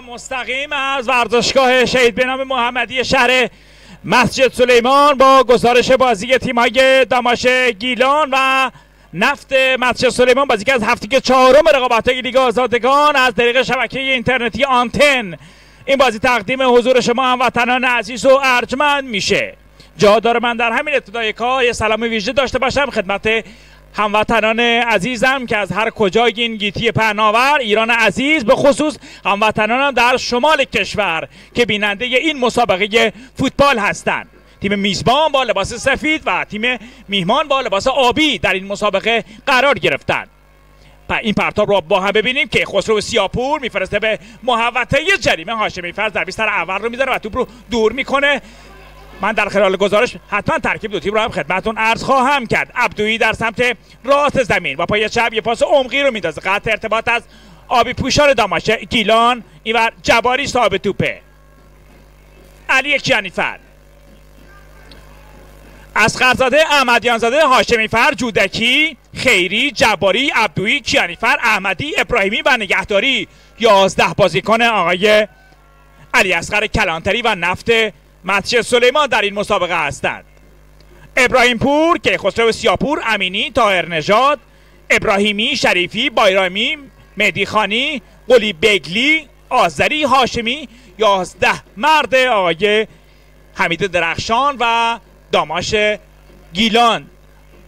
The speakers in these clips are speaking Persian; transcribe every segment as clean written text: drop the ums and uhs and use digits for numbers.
مستقیم از ورزشگاه شهید بنام محمدی شهر مسجد سلیمان با گزارش بازی تیم‌های داماش گیلان و نفت مسجد سلیمان، بازی که از هفته چهارم رقابت‌های لیگ آزادگان از طریق شبکه اینترنتی آنتن این بازی تقدیم حضور شما هموطنان عزیز و ارجمند میشه. جا داره من در همین ابتدای کار یه سلام ویژه داشته باشم خدمت هموطنان عزیزم که از هر کجای این گیتی پهناور ایران عزیز، به خصوص هموطنانم در شمال کشور که بیننده این مسابقه فوتبال هستند. تیم میزبان با لباس سفید و تیم میهمان با لباس آبی در این مسابقه قرار گرفتند. این پرتاب رو با هم ببینیم که خسرو سیاپور میفرسته به محوطه جریمه. هاشمی فرز در بیستر اول رو میذاره و توپ رو دور میکنه. من در خلال گزارش حتما ترکیب دو تیم رو هم خدمتتون عرض خواهم کرد. عبدویی در سمت راست زمین و پای چپ یه پاس عمقی رو میندازه، قطع ارتباط از آبی پوشان داماش گیلان. اینور جباری صاحب توپه، علی کیانیفر، اصغرزاده، احمدیانزاده، هاشمی فر، جودکی، خیری، جباری، عبدویی، کیانیفر، احمدی، ابراهیمی و نگهداری 11 بازیکن آقای علی اصغر کلانتری و نفت مسجد سلیمان در این مسابقه هستند. ابراهیم پور، کیخسرو سیاپور، امینی، طاهر نژاد، ابراهیمی، شریفی، بایرامی، مهدی خانی، قلی بگلی، آذری، هاشمی 11 مرد آقای حمید درخشان و داماش گیلان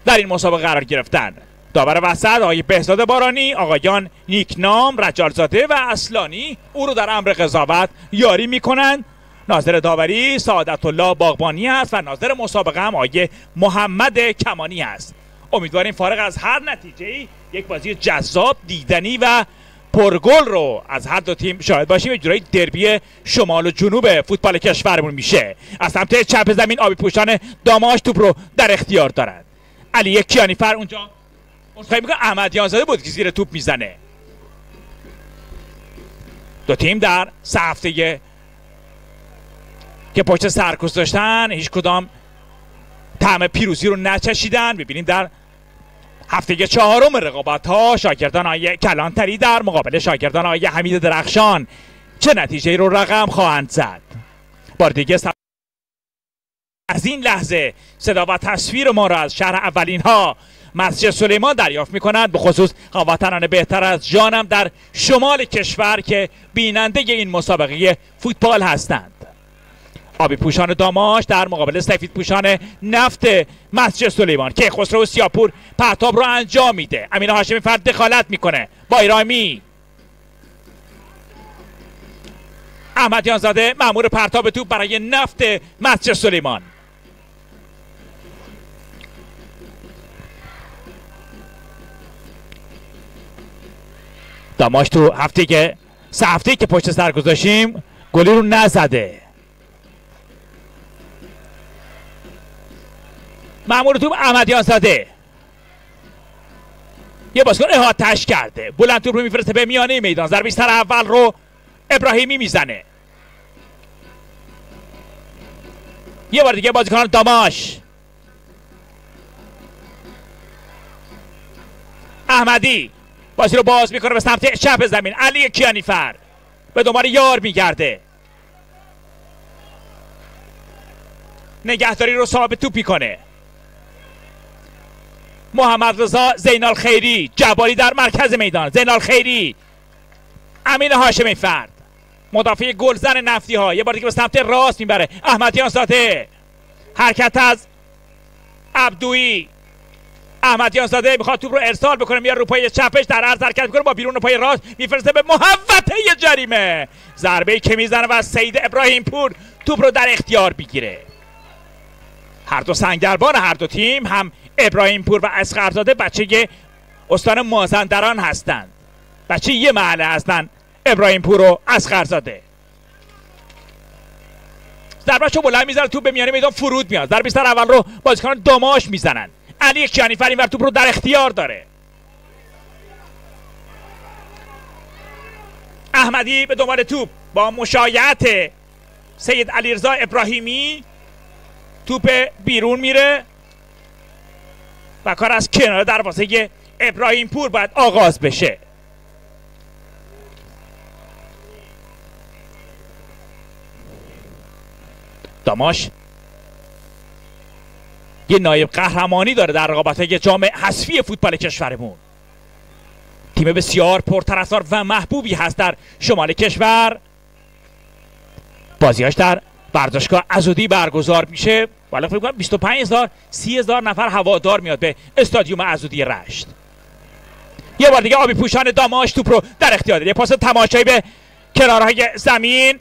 در این مسابقه قرار گرفتند. داور وسط آقای بهزاد بارانی، آقایان نیکنام، رجالزاده و اصلانی او رو در امر قضاوت یاری میکنند. ناظر داوری سعادت الله باغبانی است و ناظر مسابقه هم آقای محمد کمانی است. امیدواریم فارغ از هر نتیجه یک بازی جذاب، دیدنی و پرگل رو از هر دو تیم شاهد باشیم. یک جورایی دربی شمال و جنوب فوتبال کشورمون میشه. از سمت چپ زمین آبی پوشان داماش توپ رو در اختیار دارند. علی کیانیفر اونجا فکر می‌کنم احمدیانزاده بود که زیر توپ میزنه. دو تیم در سه هفته که پشت سر گذاشتن هیچ کدام طعم پیروزی رو نچشیدن. ببینیم در هفته چهارم رقابت ها شاگردان آقای کلانتری در مقابل شاگردان آقای حمید درخشان چه نتیجه رو رقم خواهند زد. بار دیگه از این لحظه صدا و تصویر ما را از شهر اولین ها مسجد سلیمان دریافت می کنند، به خصوص هموطنان بهتر از جانم در شمال کشور که بیننده این مسابقه فوتبال هستند. آبی پوشان داماش در مقابل سفید پوشان نفت مسجد سلیمان که خسرو سیاپور پرتاب رو انجام میده. امین هاشمی فرد دخالت میکنه. بایرامی، احمدیانزاده مأمور پرتاب توپ برای نفت مسجد سلیمان. داماش تو سه هفته که پشت سر گذاشتیم گلی رو نزده. مأمور توپ احمدیانزاده یه بازیکن احاطه‌اش کرده، بلند توپ رو میفرسته به میانه میدان. ضربه سر اول رو ابراهیمی میزنه. یه بار دیگه بازیکن داماش، احمدی بازی رو باز میکنه به سمت چپ زمین. علی کیانیفر به دنبال یار میگرده، نگهداری رو صاحب توپ میکنه. محمد رضا زینال خیری، جباری در مرکز میدان. زینال خیری، امین هاشمی فرد مدافع گلزن نفتی ها یه بار دیگه به سمت راست میبره. احمدیانزاده، حرکت از عبدویی. احمدیانزاده میخواد توپ رو ارسال بکنه، میاد رو پای چپش در عرض حرکت میکنه، با بیرون پای راست میفرسته به محوطه جریمه. ضربه‌ای که میزنه و سید ابراهیم پور توپ رو در اختیار بگیره. هر دو سنگربان هر دو تیم، هم ابراهیم پور و اصغرزاده بچه استان مازندران هستند، بچه یه محله هستند ابراهیم پور و اصغرزاده. ضربه‌شو بلند میزنه، توپ به میانه میدان فرود میاد. ضربه سر اول رو بازیکنان داماش میزنن. علی کیانیفر اینور توپ رو در اختیار داره. احمدی به دنبال توپ با مشایعت سید علیرضا ابراهیمی توپ بیرون میره و کار از کنار دروازه ابراهیم پور باید آغاز بشه. داماش یه نایب قهرمانی داره در رقابت‌های جام حذفی فوتبال کشورمون. تیم بسیار پرطرفدار و محبوبی هست در شمال کشور. بازیاش در ورزشگاه عزودی برگزار میشه. بالا فکر کنم 25,000 30,000 نفر هوادار میاد به استادیوم عزودی رشت. یه بار دیگه آبی پوشان داماش توپ رو در اختیار داره. یه پاس تماشایی به کنارهای زمین.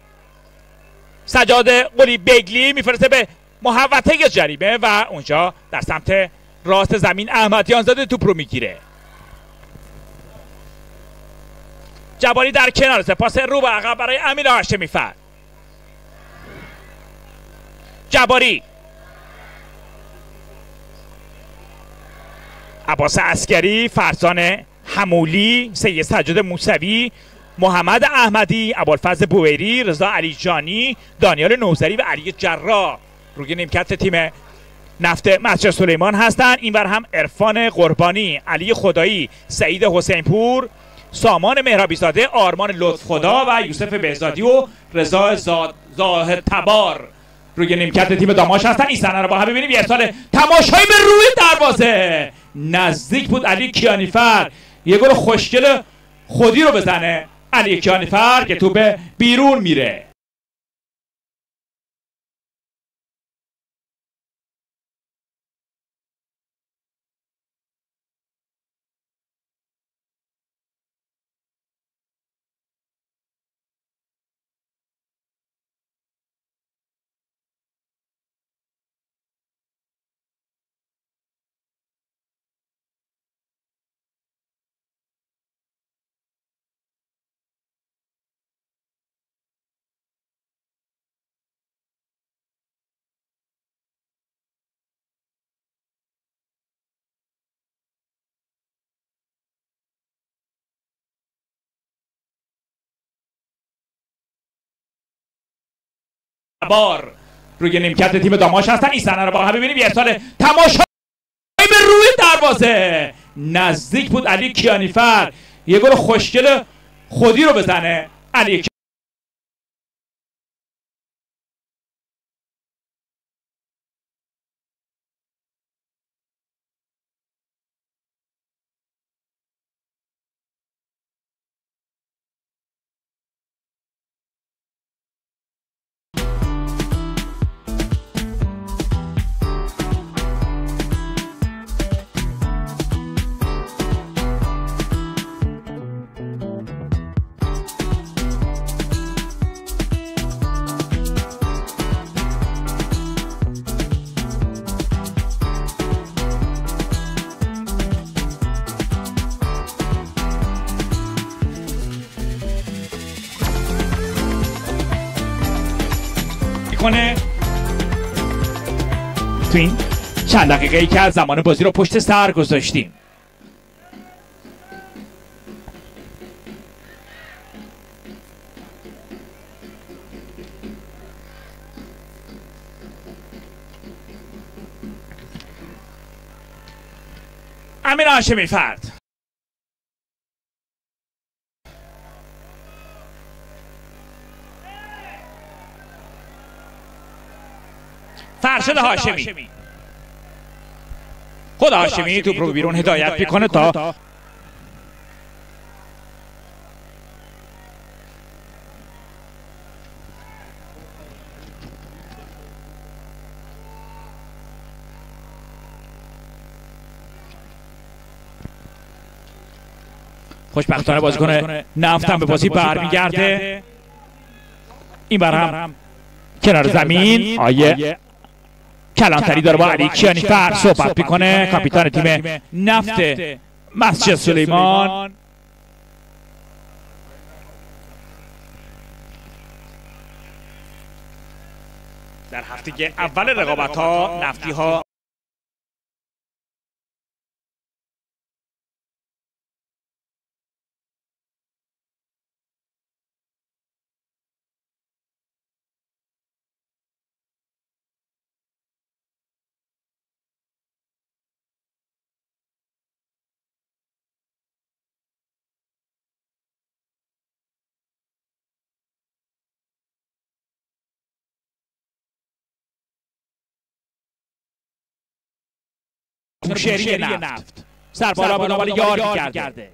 سجاد قلی بگلی میفرسته به محوطه جریمه و اونجا در سمت راست زمین احمدیان زاده توپ رو میگیره. جباری در کنار پاس رو به عقب برای امین هاشمی فر. جباری، عباس عسکری، فرزان حمولی، سید سجاد موسوی، محمد احمدی، ابوالفضل بویری، رضا علی جانی، دانیال نوذری و علی جراح روی نیمکت تیم نفت مسجد سلیمان هستند. اینور هم عرفان قربانی، علی خدایی، سعید حسین پور، سامان مهرابی زاده، آرمان لطف خدا و یوسف بهزادی و رضا زاهد تبار روی نیمکت تیم داماش هستن. این صحنه رو با هم ببینیم. یه ارسال تماشایی به روی دروازه، نزدیک بود علی کیانیفر یه گل خوشگل خودی رو بزنه. علی کیانیفر که توپ بیرون میره. بار روی نیمکت تیم داماش هستن. این صحنه رو با هم ببینیم. یه ارسال تماشایی به روی دروازه، نزدیک بود علی کیانیفر یه گل خوشگل خودی رو بزنه. علی کنه تو این چند دقیقه‌ای که از زمان بازی رو پشت سر گذاشتیم. امین هاشمی فرد، فرشاد هاشمی، خود هاشمی توپ رو بیرون هدایت میکنه تا خوشبختانه بازیکن نفت هم به بازی برمیگرده. این برم کنار زمین آیه کلانتری داره با علی کیانیفر صحبت میکنه، کاپیتان تیم نفت مسجد سلیمان. در هفته اول رقابت ها نفتی ها بوشهری نفت سربالا به دنبال یار کرده،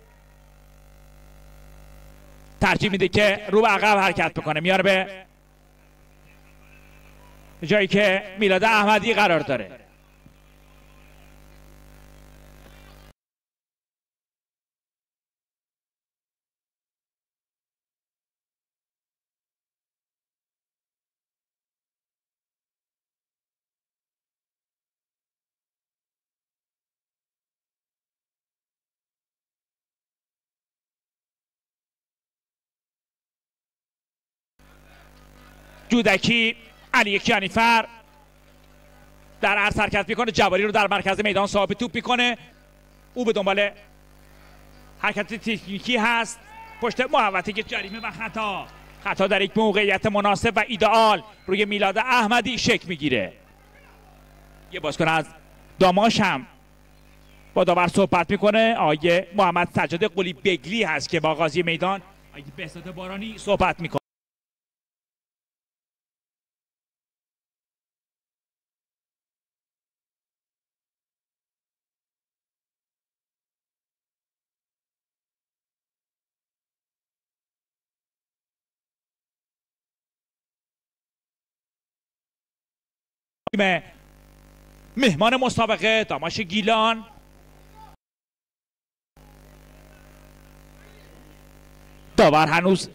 ترجیح میده که رو به عقب حرکت بکنه، میاره به جایی که میلاد احمدی قرار داره. جودکی علی کیانیفر در عرض حرکت میکنه، جباری رو در مرکز میدان صاحب توپ میکنه، او به دنبال حرکت تکنیکی هست پشت محوطه جریمه و خطا در یک موقعیت مناسب و ایدئال روی میلاد احمدی شکل میگیره. یه بازیکن از داماش هم با داور صحبت میکنه، آقای محمد سجاد قلی بگلی هست که با قاضی میدان آقای بهزاد بارانی صحبت میکنه. مهمان مسابقه داماش گیلان داور هنوز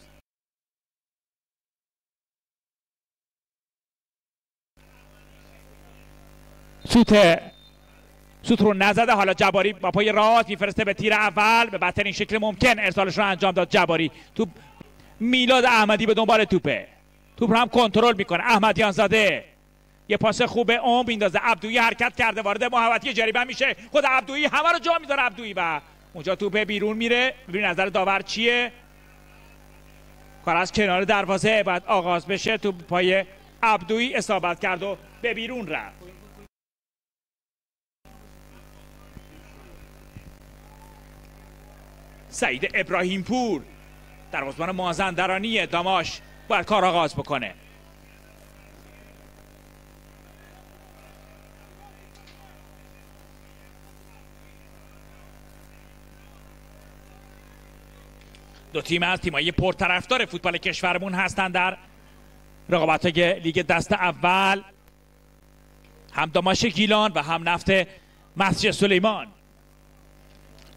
سوت رو نزده. حالا جباری با پای راست میفرسته به تیر اول، به بدترین شکل ممکن ارسالش رو انجام داد جباری. توپ میلاد احمدی به دنبال توپه، توپ رو هم کنترل میکنه. احمدیان زاده یه پاس خوبه اون میندازه، عبدویی حرکت کرده وارد محوطه جریمه میشه، خود عبدویی همه رو جا میذاره عبدویی و اونجا توپ بیرون میره. ببین نظر داور چیه، کار از کنار دروازه بعد آغاز بشه، توپ پای عبدویی اصابت کرد و به بیرون رفت. سعید ابراهیم پور دروازه‌بان مازندرانی داماش باید کار آغاز بکنه. دو تیم از تیم‌های پرطرفدار فوتبال کشورمون هستند در رقابت‌های لیگ دست اول، هم داماش گیلان و هم نفت مسجد سلیمان.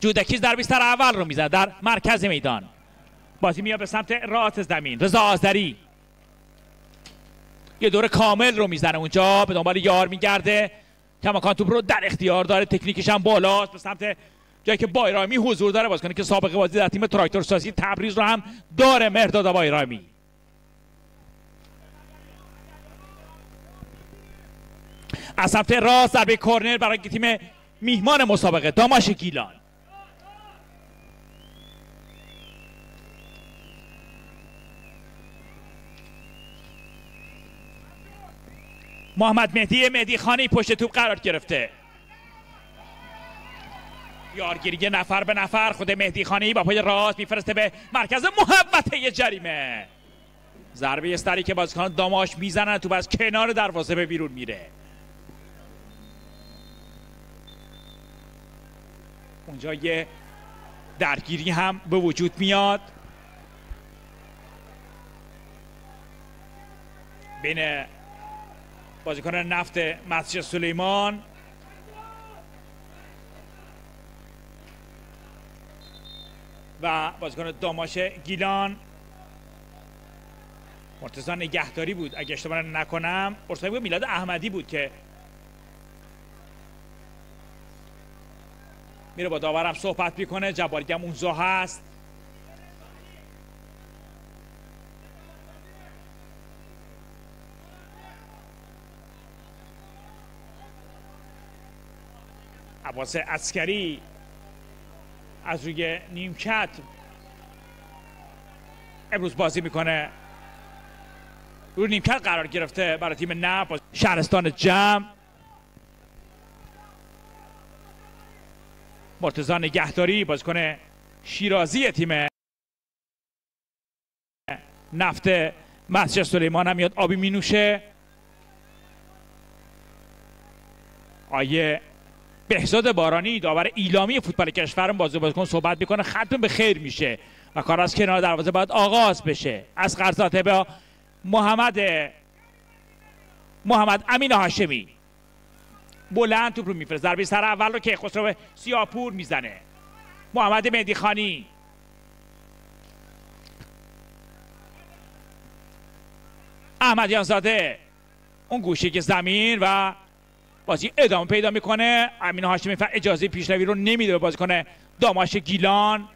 جودکی در بیستر اول رو میزد در مرکز میدان، بازی میاد به سمت راحت زمین. رضا آذری یه دور کامل رو میزنه اونجا، به دنبال یار میگرده، کماکان توپ رو در اختیار داره، تکنیکش هم بالاست، به سمت جایی که بایرامی حضور داره، بازیکنی که سابقه بازی در تیم تراکتور سازی تبریز رو هم داره، مهرداد بایرامی. از سمت راست ضربه کورنر برای تیم میهمان مسابقه داماش گیلان. محمد مهدی خانی پشت توپ قرار گرفته، یارگیری نفر به نفر، خود مهدی خانی با پای راست میفرسته به مرکز محوطه جریمه، ضربه استری که بازیکنان داماش میزنن، توپ از کنار دروازه به بیرون میره. اونجا یه درگیری هم به وجود میاد بین بازیکن نفت مسجد سلیمان و بازیکن داماش گیلان. مرتضی نگهداری بود اگه اشتباه نکنم، ارسایی بود میلاد احمدی بود که میره با داورم صحبت میکنه. جباری هم اونجا هست. عباس عسکری از روی نیمکت امروز بازی میکنه، روی نیمکت قرار گرفته برای تیم نفت شهرستان جمع. مرتضی نگهداری بازیکن شیرازی تیم نفت مسجد سلیمان هم میاد آبی مینوشه. آیه بهزاد بارانی داور ایلامی فوتبال کشور بازیکن صحبت میکنه. ختم به خیر میشه و کار از کنار دروازه باید آغاز بشه. از قرضاته به محمد امین هاشمی بلند توپ رو میفرست. ضربه سر اول رو که خسرو سیاپور میزنه. محمد مهدی خانی احمدیان زاده اون گوشه که زمین و بازی ادامه پیدا میکنه. امین هاشمی اجازه پیشروی رو نمیده به بازیکن داماش گیلان.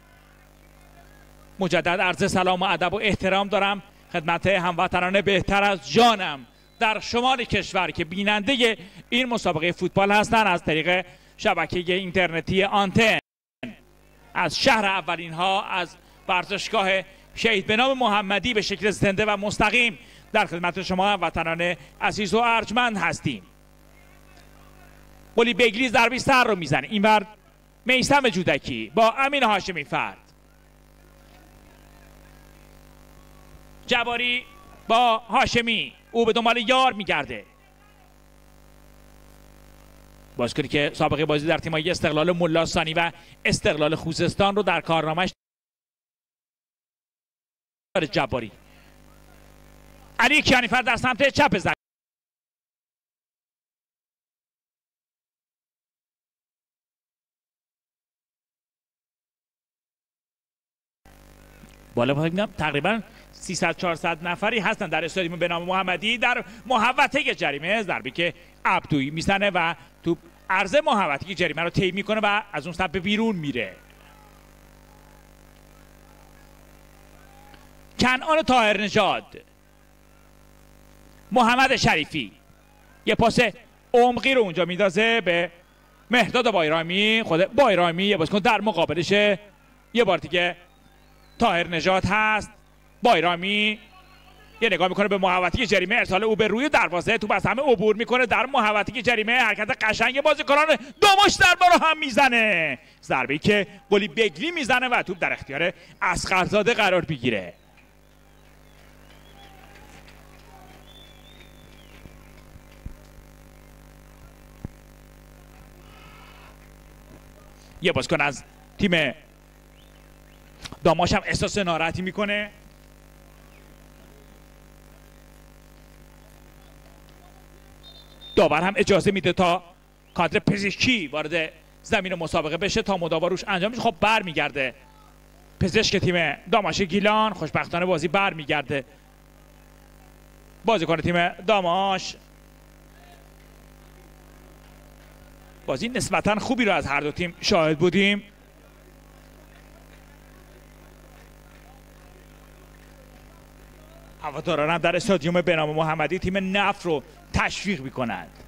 مجدد عرض سلام و ادب و احترام دارم خدمت هموطنان بهتر از جانم در شمال کشور که بیننده این مسابقه فوتبال هستند از طریق شبکه اینترنتی آنتن از شهر اولین ها، از ورزشگاه شهید بنام محمدی به شکل زنده و مستقیم در خدمت شما هموطنان عزیز و ارجمند هستیم. قلی بگلی ضربه سر رو میزنه. اینور میثم جودکی با امین هاشمی فرد. جباری با هاشمی، او به دنبال یار میگرده. بازیکنی که سابقه بازی در تیم‌های استقلال ملاستانی و استقلال خوزستان رو در کارنامه‌اش داره. جباری علی کیانیفر در سمت چپ زمین. بالا بگم تقریبا 300-400 نفری هستن در استادیوم به نام محمدی در محوطه جریمه. ضربی که عبدویی میزنه و تو عرض محوطه جریمه رو طی میکنه و از اون سمت به بیرون میره. کنعان طاهر نژاد، محمد شریفی یه پاس عمقی رو اونجا میدازه به مهداد بایرامی. خود بایرامی یه بازیکن در مقابلشه. یه بار دیگه طاهر نژاد هست. بایرامی یه نگاه میکنه به محوطه جریمه، ارسال او به روی دروازه، توپ از همه عبور میکنه در محوطه جریمه. حرکت قشنگ بازیکنان داماش ضربه رو هم میزنه. ضربه‌ای که قلی بگلی میزنه و توپ در اختیار اصغرزاده قرار میگیره. یه بازیکن از تیم داماش هم احساس ناراحتی میکنه. داور هم اجازه میده تا کادر پزشکی وارد زمین مسابقه بشه تا مداوا روش انجام بشه. خب برمیگرده پزشک تیم داماش گیلان. خوشبختانه بازی برمیگرده. بازیکن تیم داماش بازی نسبتا خوبی رو از هر دو تیم شاهد بودیم. هواداران هم در استادیوم به نام محمدی تیم نفت رو تشویق میکنند.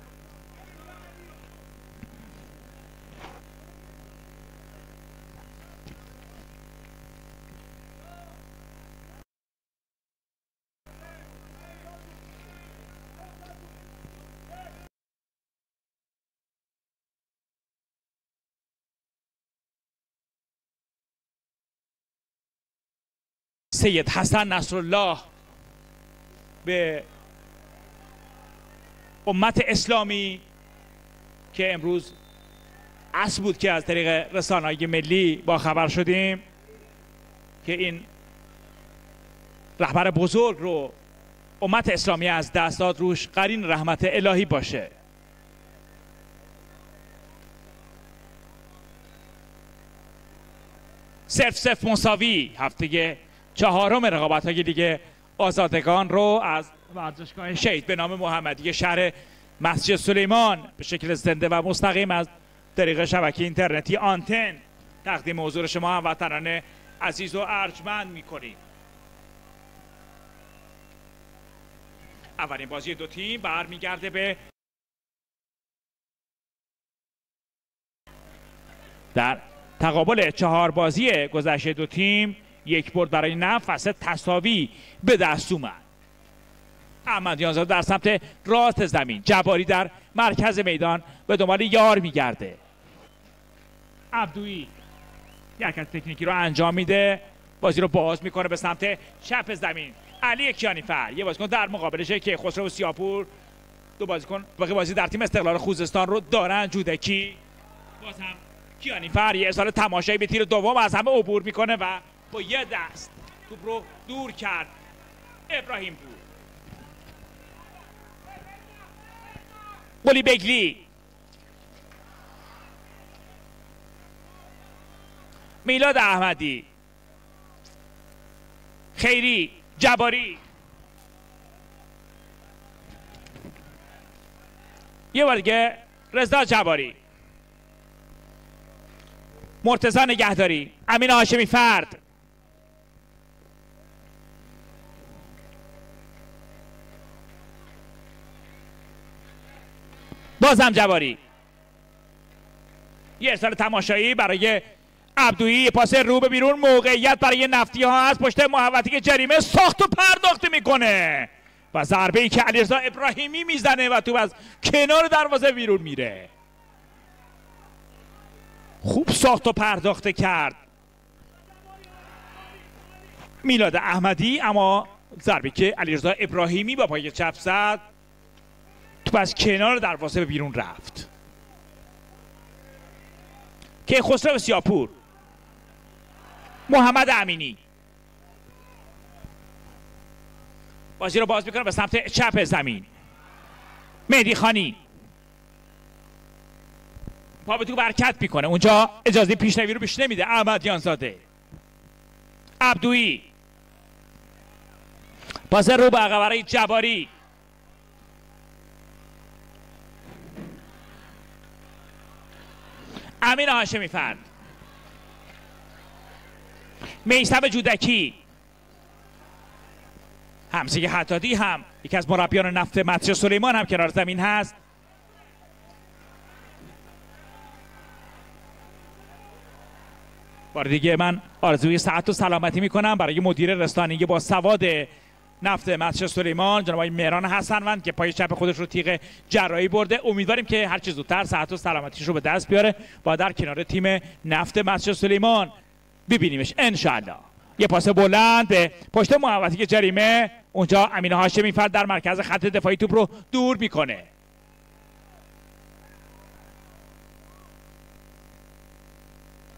سید حسن نصرالله به امت اسلامی که امروز عصر بود که از طریق رسانه‌های ملی با خبر شدیم که این رهبر بزرگ رو امت اسلامی از دست داد، روش قرین رحمت الهی باشه. صرف مساوی هفته چهارم رقابت‌های لیگ آزادگان رو از ورزشگاه شهید به نام محمدی شهر مسجد سلیمان به شکل زنده و مستقیم از طریق شبکه اینترنتی آنتن تقدیم حضور شما هموطنان عزیز و ارجمند می‌کنیم. اولین بازی دو تیم برمیگرده به در تقابل 4 بازی گذشته دو تیم یک برد برای نفت، فصل تساوی به دست اومد. احمدیان زاده در سمت راست زمین، جباری در مرکز میدان به دنبال یار میگرده. عبدویی یک حرکت تکنیکی رو انجام میده، بازی رو باز میکنه به سمت چپ زمین. علی کیانیفر یه بازیکن در مقابلشه که خسرو سیاپور. دو بازیکن باقی بازی در تیم استقلال خوزستان رو دارن. جودکی باز هم کیانیفر یه ارسال تماشایی به تیر دوم از همه عبور میکنه و با یه دست توپ رو دور کرد ابراهیم پور. قلی بگلی، میلاد احمدی، خیری، جباری، یه بار دیگه رضا جباری، مرتضی نگهداری، امین هاشمی فرد، بازم جباری، یه ارسال تماشایی برای عبدویی، پاس رو به بیرون، موقعیت برای نفتی ها از پشت محوطه که جریمه ساخت و پرداخت میکنه و ضربه ای که علیرضا ابراهیمی میزنه و توپ از کنار دروازه بیرون میره. خوب ساخت و پرداخت کرد میلاد احمدی، اما ضربه که علیرضا ابراهیمی با پای چپ زد توپ از کنار دروازه به بیرون رفت. که خسرو سیاپور، محمد امینی بازی رو باز میکنه به سمت چپ زمین. مهدی خانی پا به توپ حرکت میکنه، اونجا اجازه پیشروی رو بهش نمیده. احمدیان زاده، عبدویی، پاس رو به عقب برای جباری، امین هاشمی فرد، میثم جودکی، حمزه حدادی هم یکی از مربیان نفت مدرسه سلیمان هم کنار زمین هست. بار دیگه من آرزوی صحت و سلامتی میکنم برای مدیر رسانه‌ای با سواد نفت مدرسه سلیمان جناب آقای مهران حسنوند که پای چپ خودش رو تیغ جراحی برده. امیدواریم که هر چه زودتر صحت و سلامتیش رو به دست بیاره و در کنار تیم نفت مدرسه سلیمان ببینیمش انشاءالله. یه پاس بلند به پشت محوطه جریمه، اونجا امین هاشمی فرد در مرکز خط دفاعی توپ رو دور میکنه.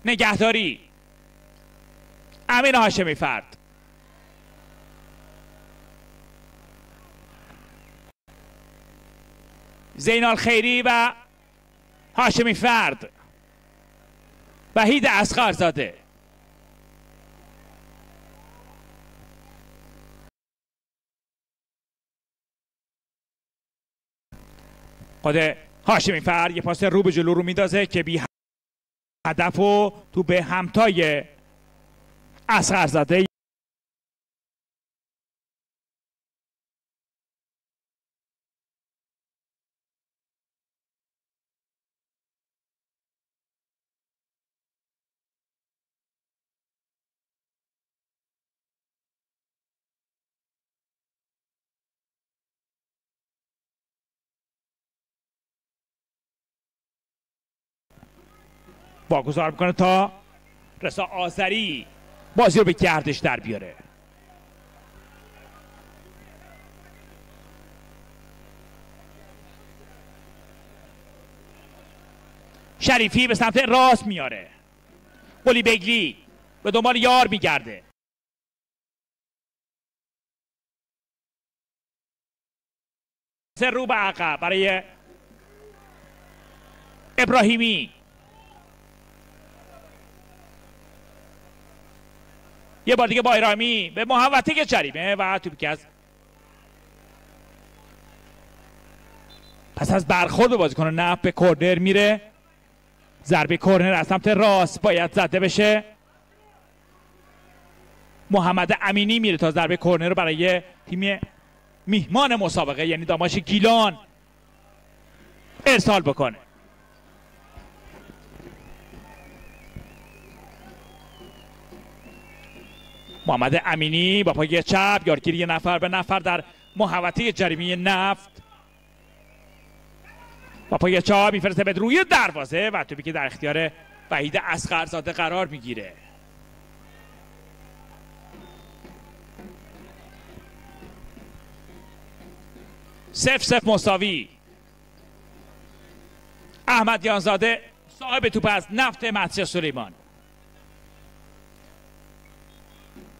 نگهداری، امین هاشمی فرد، زینال خیری و هاشمی فرد، وحید اصغرزاده، خود هاشمی فرد یه پاس رو به جلو رو میدازه که بی هدف و تو به همتای اصغرزاده واگذار میکنه تا رضا آذری بازی رو به گردش در بیاره. شریفی به سمت راست میاره، قلی بگلی به دنبال یار میگرده، رو به عقب برای ابراهیمی، یه بار دیگه بایرامی به محوطه جریمه و توپی که از پس از برخورد بازیکن نفت به کورنر میره. ضربه کورنر از سمت راست باید زده بشه. محمد امینی میره تا ضربه کورنر رو برای تیم میهمان مسابقه یعنی داماش گیلان ارسال بکنه. محمد امینی با پای چپ یارگیری نفر به نفر در محوطه جریمه نفت با پای چپ میفرسته به روی دروازه و توپی که در اختیار وحید اصغرزاده قرار میگیره. صفر صفر مساوی. احمدیان زاده صاحب توپ از نفت مسجد سلیمان.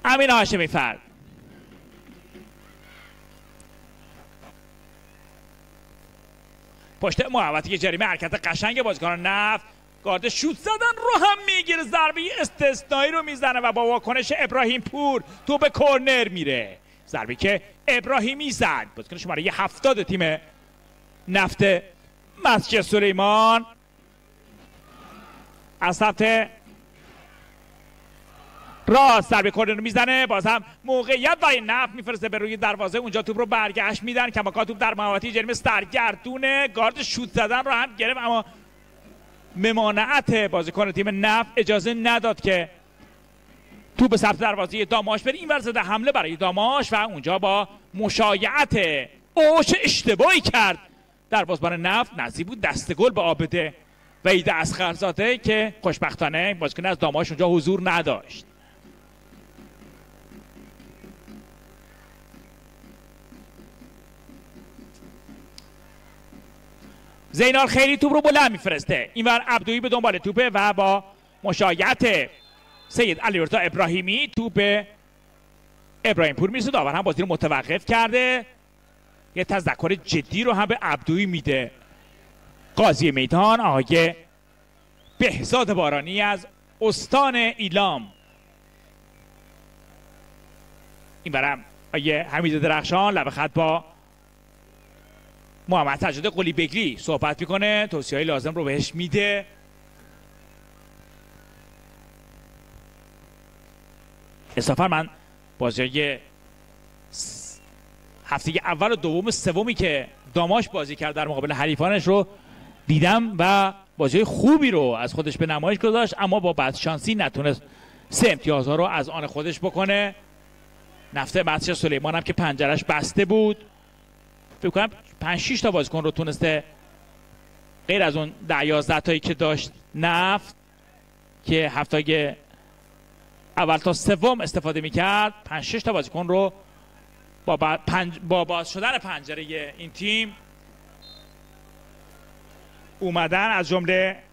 امین هاشمی فرد. پشت محوطه جریمه حرکت قشنگ بازیکنان نفت. گارد شوت زدن رو هم میگیره، ضربه استثنایی رو میزنه و با واکنش ابراهیم پور تو به کرنر میره. ضربه که ابراهیمی زد. بازیکن شماره 70 تیم نفت مسجد سلیمان از سمت راست ضربه کرنر رو میزنه. باز هم موقعیت برای نفت میفرسته به روی دروازه، اونجا توپ رو برگشت میدن. کماکان توپ در محوطه جریمه سرگردونه. گارد شوت زدن رو هم گرفت اما ممانعت بازیکن تیم نفت اجازه نداد که توپ به سمت دروازه داماش بره. اینور زده حمله برای داماش و اونجا با مشایعت اوش اشتباهی کرد در بازیکن نفت. نزدیک بود دست گل به عابده وحید اصغرزاده که خوشبختانه بازیکن از داماش اونجا حضور نداشت. زینال خیری توپ رو بلند میفرسته. اینور عبدویی به دنبال توپه و با مشایعت سید علیرضا ابراهیمی توپ ابراهیم پور میرسه. داور هم بازی رو متوقف کرده. یه تذکر جدی رو هم به عبدویی میده. قاضی میدان آقای بهزاد بارانی از استان ایلام. اینورم آقای حمید درخشان لب خط با محمد سجاد قلی بگلی صحبت میکنه، توصیه‌های لازم رو بهش میده. اصافا من بازی هفته اول و دوم و سومی که داماش بازی کرد در مقابل حریفانش رو دیدم و بازی خوبی رو از خودش به نمایش گذاشت، اما با بدشانسی نتونست 3 امتیازها رو از آن خودش بکنه. نفت مسجد سلیمان هم که پنجرش بسته بود، فکر کنم 5-6 تا بازیکن رو تونسته غیر از اون 10-11 تایی که داشت نفت که هفته اول تا سوم استفاده میکرد، 5-6 تا بازیکن رو با باز شدن پنجره این تیم اومدن، از جمله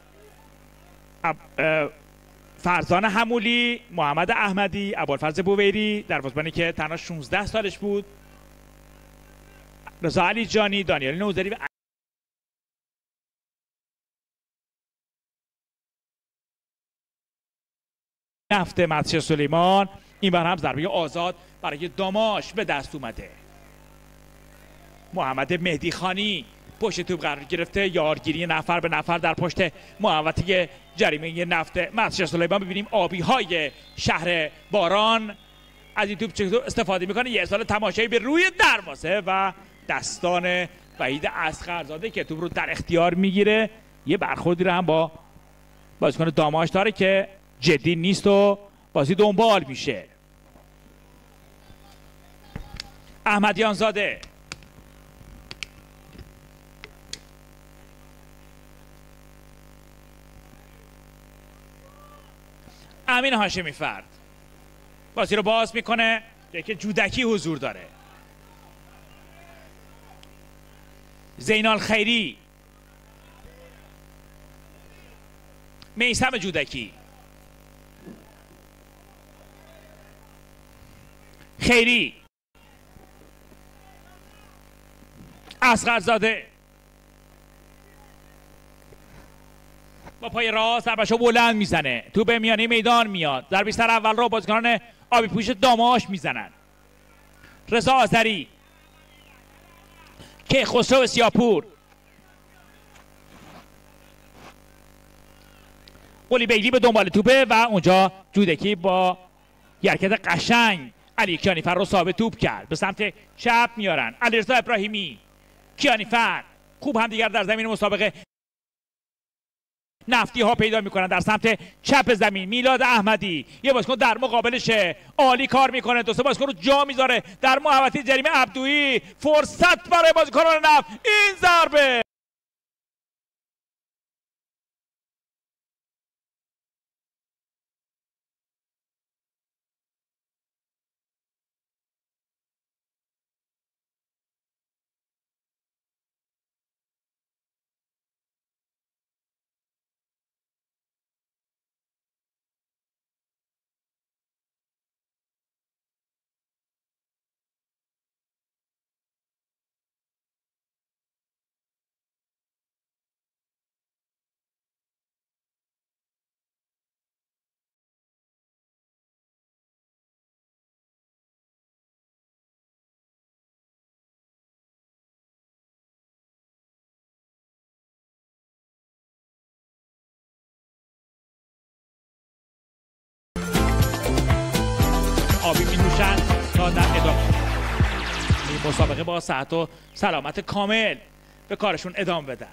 فرزان حمولی، محمد احمدی، ابوالفضل بویری دروازه‌بانی که تنها 16 سالش بود، رضا علی جانی، دانیال نوذری و نفت مسجد سلیمان. این بار هم ضربه آزاد برای داماش به دست اومده. محمد مهدی خانی پشت توپ قرار گرفته، یارگیری نفر به نفر در پشت محوطه جریمه نفت مسجد سلیمان. ببینیم آبی های شهر باران از این توپ چطور استفاده میکنه. یه ارسال تماشایی به روی دروازه و دستان وحید اصغرزاده که توپ رو در اختیار میگیره. یه برخوردی رو هم با بازیکن داماش داره که جدی نیست و بازی دنبال میشه. احمدیان زاده امین هاشمی فرد بازی رو باز میکنه، جایی که جودکی حضور داره. زینال خیری، میثم جودکی، خیری، اصغرزاده با پای راست ضربه‌شو بلند میزنه، تو به میانه میدان میاد. ضربه سر اول رو بازیکنان آبی پوش داماش میزنن. رضا آذری، که خسرو سیاپور، قلی بیلی به دنبال توپه و اونجا جودکی با یه حرکت قشنگ علی کیانیفر رو ثابت توپ کرد. به سمت چپ میارن علیرضا ابراهیمی، کیانیفر خوب هم دیگر در زمین مسابقه نفتی ها پیدا میکنن. در سمت چپ زمین میلاد احمدی یه بازیکن در مقابلشه، عالی کار میکنه، دو سه بازیکن رو جا میذاره در محوطه جریمه. عبدویی فرصت برای بازیکنان نفت، این ضربه تا در ادامه این مسابقه با صحت و سلامت کامل به کارشون ادامه بدن.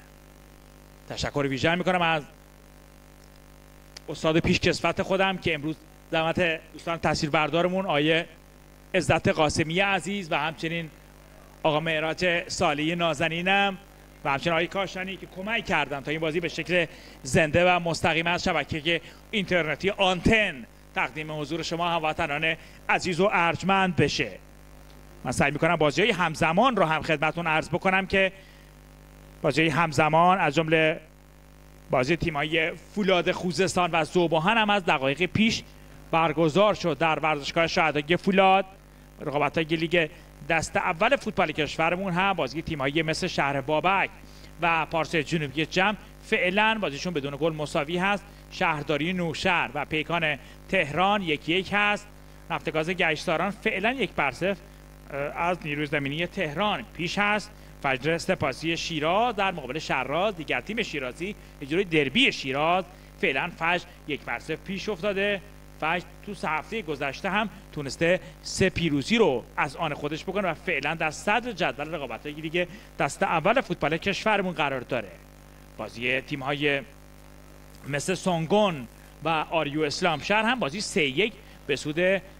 تشکر ویژه میکنم از استاد پیشکسوت خودم که امروز زحمت دوستان تاثیربردارمون آیه عزت قاسمی عزیز و همچنین آقا معراج صالحی نازنینم و همچنین آقای کاشانی که کمک کردن تا این بازی به شکل زنده و مستقیم از شبکه اینترنتی آنتن تقدیم حضور شما هموطنان عزیز و ارجمند بشه. من سعی میکنم بازی‌های همزمان رو هم خدمتتون عرض بکنم که بازی همزمان از جمله بازی تیم‌های فولاد خوزستان و ذوب‌آهن هم از دقایق پیش برگزار شد در ورزشگاه شهدای فولاد. رقابت‌های لیگ دست اول فوتبال کشورمون هم بازی تیم‌های مثل شهر بابک و پارس جنوبی جمع فعلا بازیشون بدون گل مساوی هست. شهرداری نوشهر و پیکان تهران 1-1 هست. نفتگاز گشتاران فعلا 1-0 از نیروی زمینی تهران پیش هست. فجر سپاسی شیراز در مقابل شراز، دیگر تیم شیرازی اجرای دربی شیراز، فعلا فجر 1-0 پیش افتاده. فجر تو 3 هفته گذشته هم تونسته 3 پیروزی رو از آن خودش بکنه و فعلا در صدر جدول رقابت‌های لیگ دست اول فوتبال کشورمون قرار داره. بازی تیم‌های مثل سونگون و آریو اسلام شهر هم بازی 3-1 به سود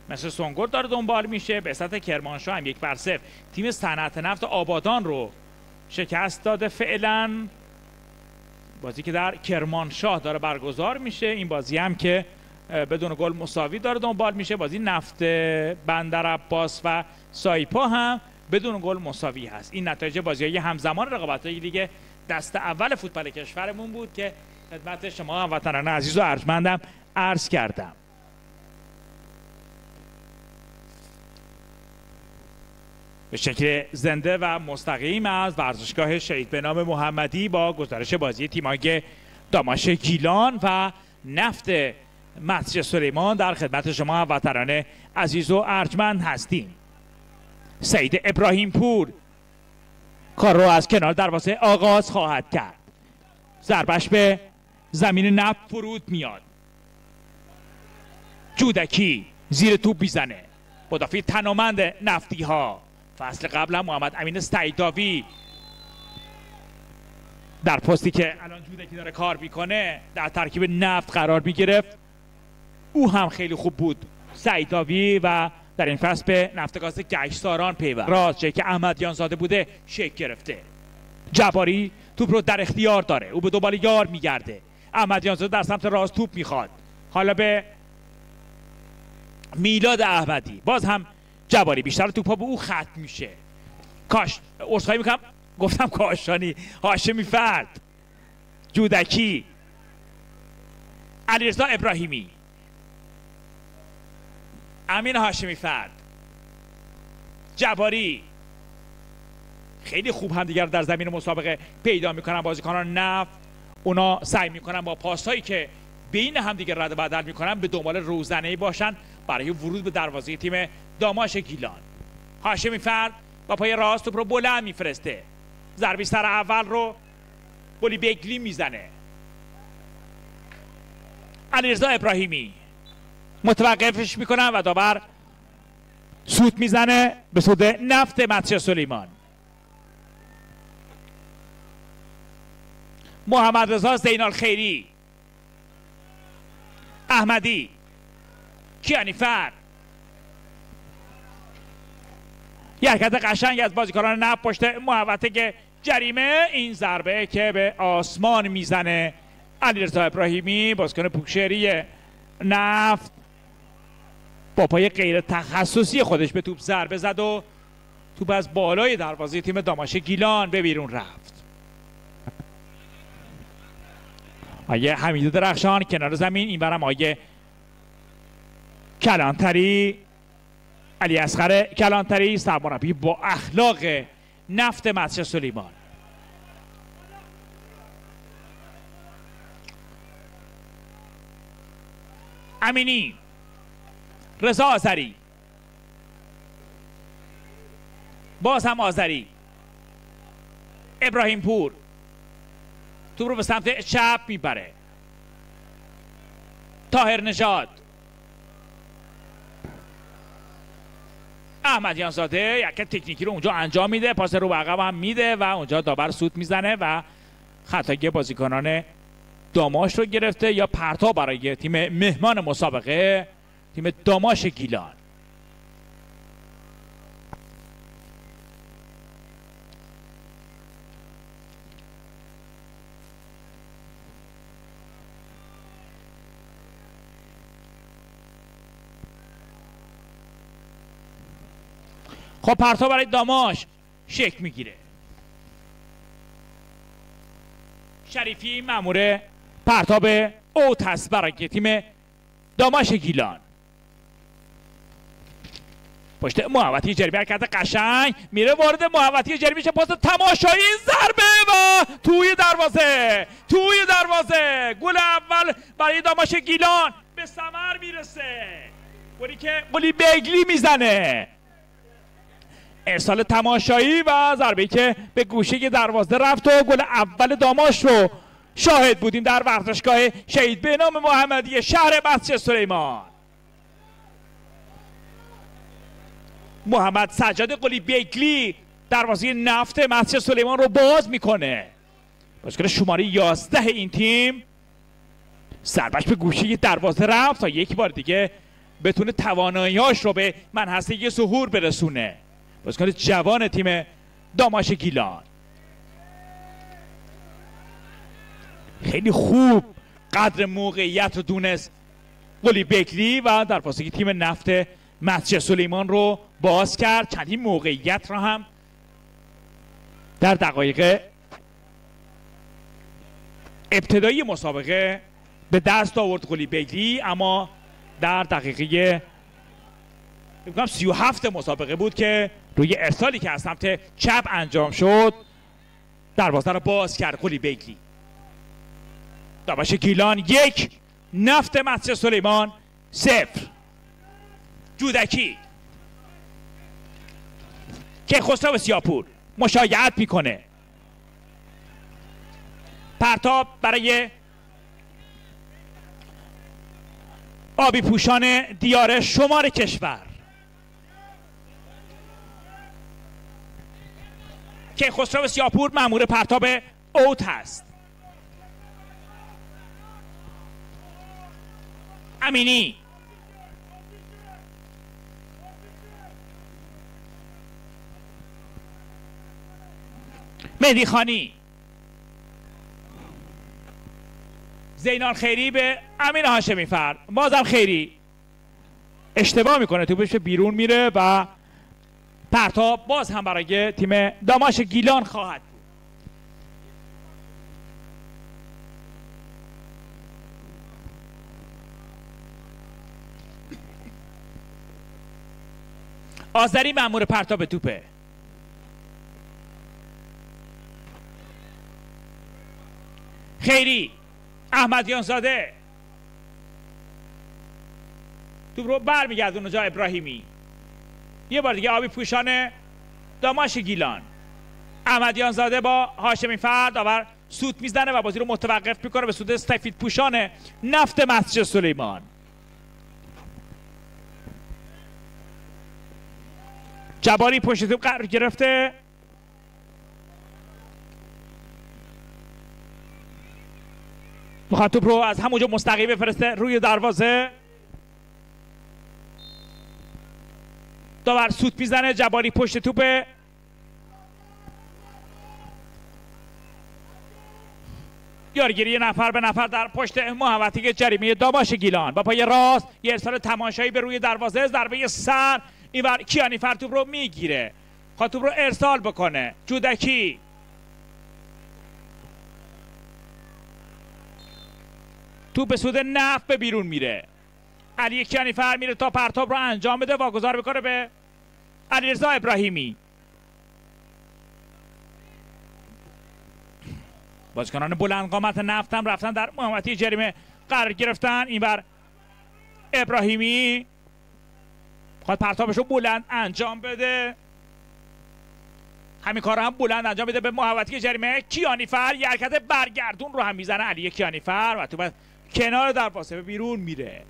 مثل سونگون داره دنبال میشه. به سطح کرمانشاه هم 1-0 تیم صنعت نفت آبادان رو شکست داده. فعلا بازی که در کرمانشاه داره برگزار میشه، این بازی هم که بدون گل مساوی داره دنبال میشه. بازی نفت بندر عباس و سایپا هم بدون گل مساوی هست. این نتایج بازی‌های همزمان رقابت‌های لیگ دست اول فوتبال کشورمون بود که خدمت شما هموطنان عزیز و ارجمندم عرض کردم. به شکل زنده و مستقیم از ورزشگاه شهید به نام محمدی با گزارش بازی تیم‌های داماش گیلان و نفت مسجد سلیمان در خدمت شما هموطنان عزیز و ارجمند هستیم. سعید ابراهیم پور کار رو از کنار دروازه آغاز خواهد کرد. ضربش به زمین نفت فرود میاد. جودکی زیر توپ میزنه. مدافع تنومند نفتی ها. فصل قبل هم محمد امین سعیداوی در پستی که الان جودکی داره کار میکنه در ترکیب نفت قرار میگرفت. او هم خیلی خوب بود سعیداوی و در این فصل به نفتگاز گشتاران پیوست. راست جایی که احمدیان زاده بوده شکل گرفته. جباری توپ رو در اختیار داره، او به دنبال یار میگرده. احمدیان زاده در سمت راست توپ میخواد، حالا به میلاد احمدی. باز هم جباری بیشتر توپا به او ختم میشه. عذرخواهی میکنم گفتم کاشانی، هاشمی فرد، جودکی، علیرضا ابراهیمی، امین هاشمی فرد، جباری خیلی خوب هم دیگر در زمین مسابقه پیدا میکنن بازیکنان نفت. اونا سعی میکنن با پاسهایی که بین هم دیگر رد و بدل میکنن به دنبال روزنه‌ای باشن برای ورود به دروازه تیم داماش گیلان. هاشمی فرد با پای راست توپ رو بلند میفرسته. ضربه سر اول رو گلی بگلی میزنه. علیرضا ابراهیمی متوقفش میکنن و داور سوت میزنه به سود نفت مسجد سلیمان. محمد رضا زینال خیری، احمدی، کیانیفر، یه حرکت قشنگ از بازیکنان نفت پشت محوطه جریمه. این ضربه که به آسمان میزنه علیرضا ابراهیمی بازیکن پوکشری نفت با پای غیر تخصصی خودش به توپ ضربه زد و توپ از بالای دروازه تیم داماش گیلان به بیرون رفت. آیه حمید درخشان کنار زمین، این برم آیه کلانتری، علی اصغر کلانتری سرمربی با اخلاق نفت مسجد سلیمان. امینی، رضا آذری، باز هم آذری، ابراهیم پور توپ رو به سمت چپ میبره. طاهر نژاد، احمدیان زاده یک تکنیکی رو اونجا انجام میده، پاس رو به عقب هم میده و اونجا داور سوت میزنه و خطای بازیکنان داماش رو گرفته یا پرتاب برای تیم مهمان مسابقه، تیم داماش گیلان. خب پرتاب برای داماش شکل میگیره. شریفی مأمور پرتاب اوت هست برای تیم داماش گیلان. پشت محوطه جریمه حرکت قشنگ میره وارد محوطه جریمه میشه، پاس تماشایی، ضربه و توی دروازه گل اول برای داماش گیلان به ثمر میرسه. گلی که قلی بگلی میزنه، ارسال تماشایی و ضربه‌ای که به گوشه دروازه رفت و گل اول داماش رو شاهد بودیم در ورزشگاه شهید بهنام محمدی شهر مسجد سلیمان. محمد سجاد قلی بیگلی دروازه نفت مسجد سلیمان رو باز میکنه. بازیکن شماره 11 این تیم ضربه‌اش به گوشه دروازه رفت تا یک بار دیگه بتونه توانایی‌هاش رو به منحصه ظهور برسونه. بازیکن جوان تیم داماش گیلان خیلی خوب قدر موقعیت رو دونست قلی بیگلی و در پاسگی تیم نفت مسجد سلیمان رو باز کرد. چندین موقعیت رو هم در دقایق ابتدایی مسابقه به دست آورد قلی بیگلی، اما در دقیقه 37 مسابقه بود که روی ارسالی که از سمت چپ انجام شد دروازه رو باز کرد قلی بیگلی. داماش گیلان 1، نفت مسجد سلیمان 0. جودکی که خسرو سیاپور مشایعت میکنه. پرتاب برای آبی پوشان دیار شمار کشور که خسرو سیاپور مأمور پرتاب اوت هست. امینی مهدی خانی، زینال خیری به امین هاشمی فرد، بازم خیری اشتباه میکنه، توپش بیرون میره و پرتاب باز هم برای تیم داماش گیلان خواهد بود. آذری مأمور پرتاب توپه. خیری، احمدیان زاده توپ رو برمیگردونه جا ابراهیمی. یه بار دیگه آبی پوشان داماش گیلان. احمدیان زاده با هاشمی فرد داور سوت میزنه و بازی رو متوقف میکنه به سود سفید پوشان نفت مسجد سلیمان. جباری پشت توپ قرار گرفته. میخواد توپ رو از همونجا مستقیم بفرسته روی دروازه. داور سوت میزنه. جباری پشت توپ. یارگیری نفر به نفر در پشت محوطه جریمه داماش گیلان. با پای راست یه ارسال تماشایی به روی دروازه. ضربه سر اینور کیانی فر توپ رو میگیره. خواد توپ رو ارسال بکنه. جودکی توپ به سود نفت به بیرون میره. علی کیانی فر میره تا پرتاب رو انجام بده. واگذار بکنه به علیرضا ابراهیمی. بازیکنان بلند قامت نفت هم رفتن در محوطه جریمه قرار گرفتن. اینور ابراهیمی خواهد پرتابش رو بلند انجام بده. همین کار هم بلند انجام بده به محوطه جریمه. کیانی فر یه حرکت برگردون رو هم میزنه علی کیانی فر و تو کنار دروازه به بیرون میره.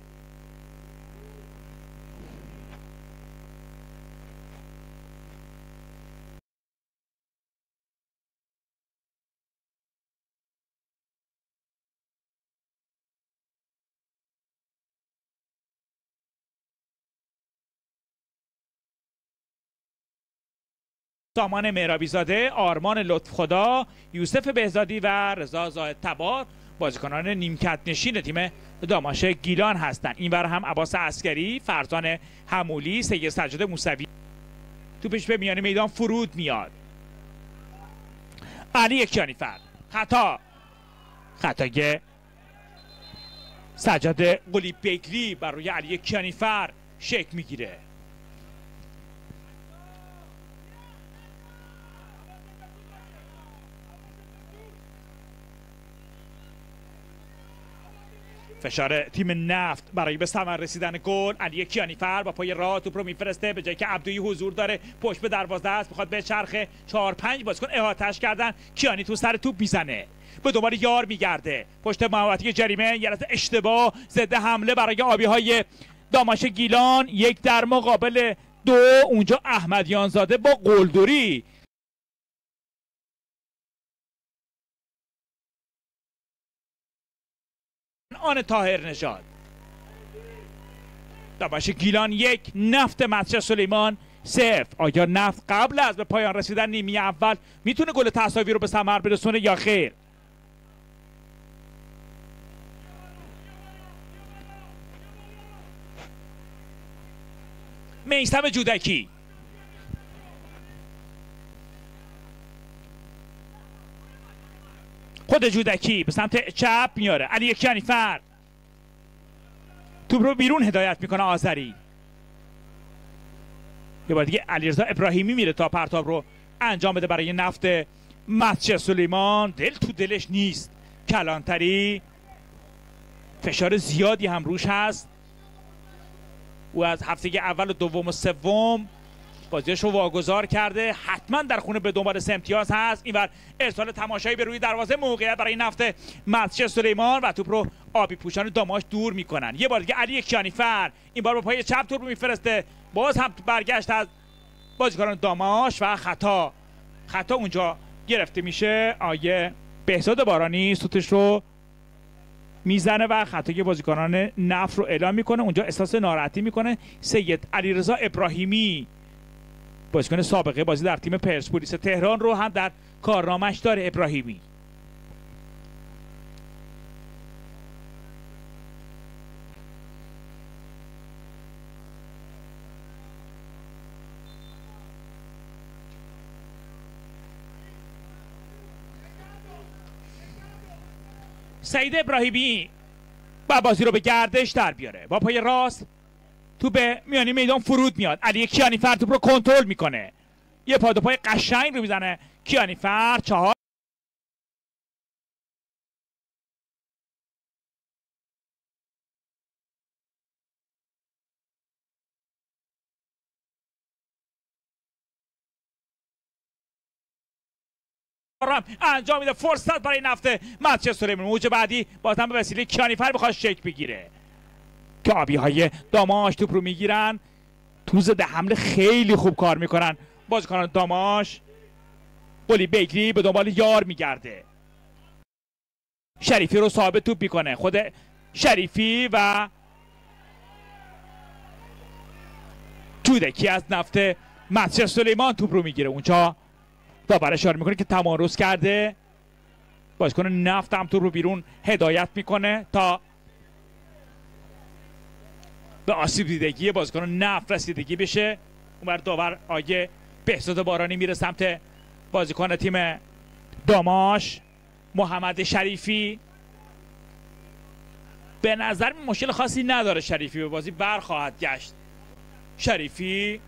سامان مهرابی زاده، آرمان لطف خدا، یوسف بهزادی و رضا زاهد تبار بازیکنان نیمکت نشین تیم داماش گیلان هستند. اینور هم عباس عسکری، فرزان حمولی، سید سجاد موسوی توپش به میانه میدان فرود میاد. علی کیانیفر خطای سجاد قلی بیگلی بر روی علی کیانیفر شکل میگیره. فشار تیم نفت برای به ثمر رسیدن گل. علی کیانیفر با پای راه توپ رو میفرسته به جایی که عبدویی حضور داره، پشت به دروازه است، میخواد به چرخه 4-5 بازیکن احاطه‌اش کردن. کیانی تو سر توپ میزنه، به دنبال یار میگرده، پشت محوطه جریمه یه لحظه اشتباه ضد حمله برای آبی‌های داماش گیلان. 1 در مقابل 2 اونجا احمدیان زاده با قلدری آن طاهر نژاد. داماش گیلان 1 نفت مسجد سلیمان 0. آیا نفت قبل از به پایان رسیدن نیمه اول میتونه گل تساوی رو به ثمر برسونه یا خیر؟ میثم جودکی خود جودکی به سمت چپ میاره. علی کیانیفر توپ رو بیرون هدایت میکنه. آذری یه بار دیگه علیرضا ابراهیمی میره تا پرتاب رو انجام بده برای نفت مسجد سلیمان. دل تو دلش نیست. کلانتری فشار زیادی هم روش هست. او از هفته اول و دوم و سوم بازیش رو واگذار کرده، حتما در خونه به دنبال 3 امتیاز هست. اینور ارسال تماشایی به روی دروازه، موقعیت برای نفت مسجد سلیمان و توپ رو آبی پوشان داماش دور میکنن. یه بار دیگه علی کیانیفر این بار با پای چپ توپ رو میفرسته، باز هم برگشت از بازیکنان داماش و خطا اونجا گرفته میشه. آیه بهزاد بارانی سوتش رو میزنه و خطای بازیکنان نفت رو اعلام میکنه. اونجا احساس ناراحتی میکنه سید علیرضا ابراهیمی، بازیکن سابقه بازی در تیم پرسپولیس تهران رو هم در کارنامه‌اش داره. ابراهیمی سعید ابراهیمی با بازی رو به گردش در بیاره، با پای راست تو به میانی میدان فرود میاد. علی کیانیفر توپ رو کنترل میکنه، یه پا پای قشنگ رو میزنه. کیانیفر 4 انجام میده. فرصت برای نفت مسجد سلیمان. موج بعدی بازم به وسیله کیانیفر بخواد شکل بگیره که آبی های داماش توپ رو میگیرن. تو ضد حمله خیلی خوب کار میکنن بازیکنان داماش. قلی بیگلی به دنبال یار میگرده، شریفی رو ثابت توپ میکنه. خود شریفی و جودکی از نفت مسجد سلیمان توپ رو میگیره. اونجا داور اشاره میکنه که تمارض کرده. بازیکن نفت هم توپ رو بیرون هدایت میکنه تا به آسیب دیدگی بازیکن نفت رسیدگی بشه. اونور داور آیه بهزاد بارانی میره سمت بازیکن تیم داماش محمد شریفی. به نظر مشکل خاصی نداره شریفی، به بازی برخواهد گشت. شریفی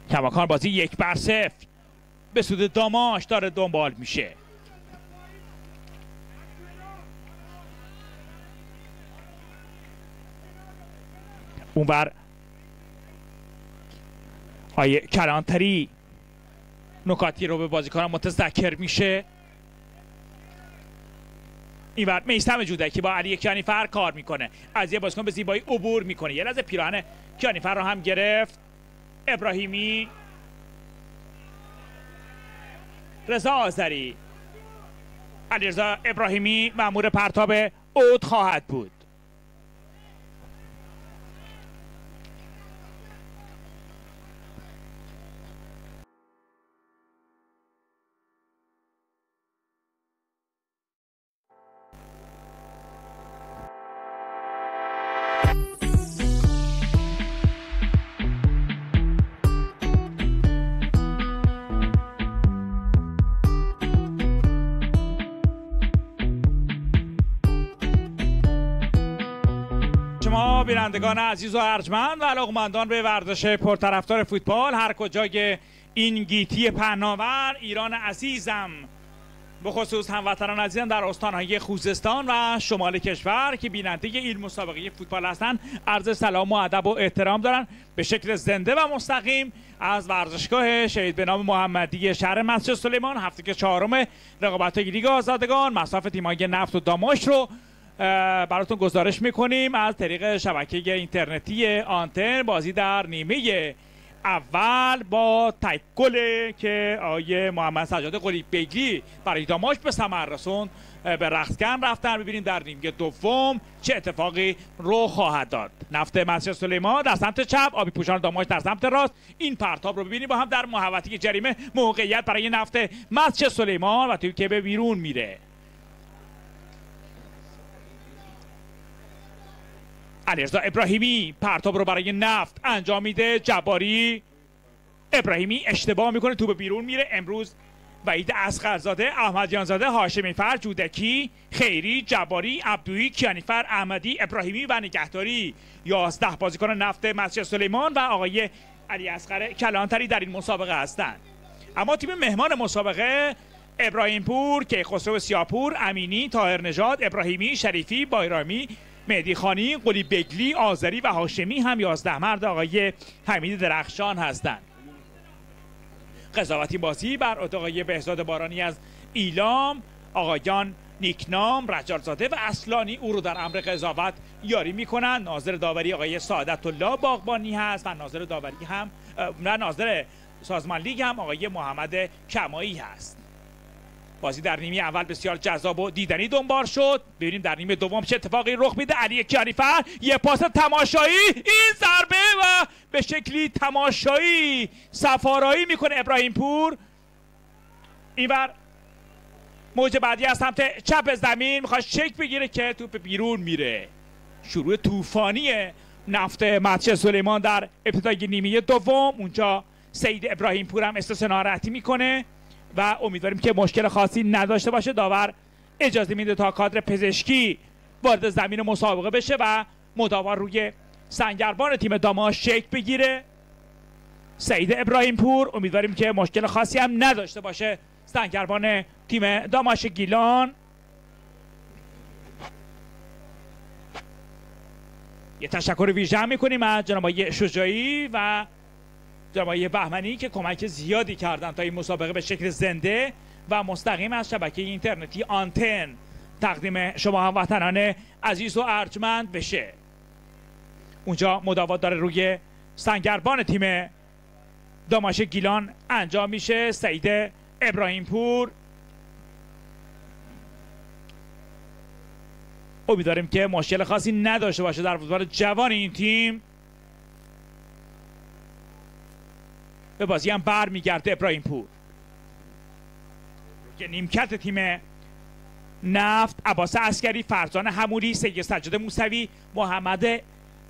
کماکان بازی 1-0 به سود داماش داره دنبال میشه. اونور آیه کلانتری نکاتی رو به بازیکن متذکر میشه. اینور میثم جودکی با علی کیانیفر کار میکنه، از یه بازیکن به زیبایی عبور میکنه. یه لحظه پیراهن کیانیفر رو هم گرفت. ابراهیمی، رضا آذری، علیرضا ابراهیمی مأمور پرتاب عود خواهد بود. شما بینندگان عزیز و ارجمند و علاقمندان به ورزش پرطرفدار فوتبال هر کجای این گیتی پهناور ایران عزیزم، به خصوص هموطنان عزیزم در استانهای خوزستان و شمال کشور که بیننده این مسابقه فوتبال هستند، عرض سلام و ادب و احترام دارن به شکل زنده و مستقیم از ورزشگاه شهید به نام محمدی شهر مسجد سلیمان. هفته که چهارم رقابت‌های لیگ آزادگان مصاف تیم‌های نفت و دامشق رو براتون گزارش میکنیم از طریق شبکه اینترنتی آنتن. بازی در نیمه اول با تک گل که آیه محمد سجاد قلی بیگلی برای دامشق به ثمر رسوند به رختکن رفتن. ببینیم در نیمه دوم چه اتفاقی رخ خواهد داد. نفت مسجد سلیمان در سمت چپ، آبی پوشان دامشق در سمت راست. این پرتاب رو ببینیم با هم در محوطه جریمه. موقعیت برای نفت مسجد سلیمان و توی که به بیرون میره. علیرضا ابراهیمی پرتاب رو برای نفت انجام میده. جباری، ابراهیمی اشتباه میکنه، توپ بیرون میره. امروز وحید اصغرزاده، احمدیانزاده، هاشمی فر، جودکی، خیری، جباری، عبدویی، کیانیفر، احمدی، ابراهیمی و نگهداری 11 بازیکن نفت مسجد سلیمان و آقای علی اصغر کلانتری در این مسابقه هستند. اما تیم مهمان مسابقه ابراهیم پور، کیخسرو سیاپور، امینی، طاهر نژاد، ابراهیمی، شریفی، بایرامی، مهدی خانی، قلی بیگلی، آذری و هاشمی هم 11 مرد آقای حمید درخشان هستند. قضاوتی بازی بر آقای بهزاد بارانی از ایلام، آقایان نیکنام، رجالزاده و اصلانی او رو در امر قضاوت یاری میکنند. ناظر داوری آقای سعادت الله باغبانی هست و ناظر داوری هم ناظر سازمان لیگ هم آقای محمد کمایی هست. بازی در نیمه اول بسیار جذاب و دیدنی دنبال شد. ببینیم در نیمه دوم چه اتفاقی رخ میده. علی کیانیفر یه پاس تماشایی، این ضربه و به شکلی تماشایی سفارایی میکنه ابراهیم پور. اینور موج بعدی از سمت چپ زمین میخواد شک بگیره که توپ بیرون میره. شروع طوفانی نفت مسجد سلیمان در ابتدای نیمه دوم. اونجا سید ابراهیم پور هم استثنا راحتی میکنه و امیدواریم که مشکل خاصی نداشته باشه. داور اجازه میده تا کادر پزشکی وارد زمین مسابقه بشه و مداوا روی سنگربان تیم دامشق شک بگیره. سید ابراهیم پور امیدواریم که مشکل خاصی هم نداشته باشه. سنگربان تیم دامشق گیلان. یه تشکر ویژه هم میکنیم از جناب آقای شجاعی و جناب آقای بهمنی که کمک زیادی کردن تا این مسابقه به شکل زنده و مستقیم از شبکه اینترنتی آنتن تقدیم شما هموطنان عزیز و ارجمند بشه. اونجا مداوات داره روی سنگربان تیم دامشق گیلان انجام میشه. سعید ابراهیم پور امیدواریم که مشکل خاصی نداشته باشه در فوتبال جوان این تیم. به بازی هم بر میگرده ابراهیم پور که نیمکت تیم نفت عباس عسکری، فرزان حمولی، سید سجاد موسوی، محمد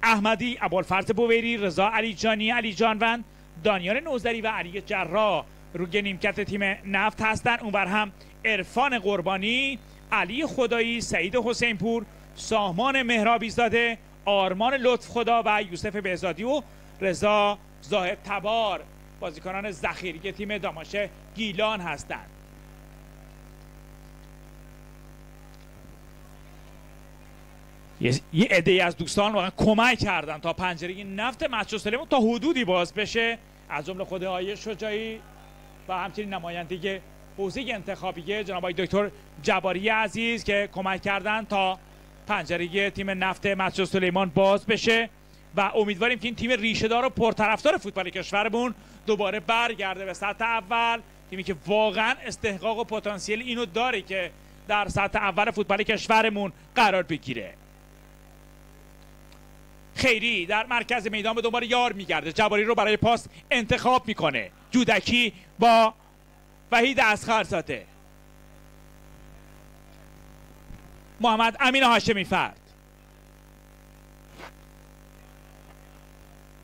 احمدی، ابوالفرز بویری، رضا علی جانی، علی جانوند، دانیال نوذری و علی جراح روی نیمکت تیم نفت هستند. اونور هم عرفان قربانی، علی خدایی، سعید حسین پور، سامان مهرابی زاده، آرمان لطف خدا و یوسف بهزادی و رضا زاهد تبار بازیکنان ذخیره تیم دامشق گیلان هستند. یه عده از دوستان واقعا کمک کردن تا پنجره نفت مسجد سلیمان تا حدودی باز بشه، از جمله خود آقای شجاعی و همچنین نماینده حوزه انتخابی جناب آقای دکتر جباری عزیز که کمک کردن تا پنجره تیم نفت مسجد سلیمان باز بشه و امیدواریم که این تیم ریشه‌دار و پرطرفدار فوتبال کشورمون دوباره برگرده به سطح اول. تیمی که واقعا استحقاق و پتانسیل اینو داره که در سطح اول فوتبال کشورمون قرار بگیره. خیری در مرکز میدان به دنبال یار میگرده، جباری رو برای پاس انتخاب میکنه. جودکی با وحید اصغرزاده، محمد امین هاشمی فرد،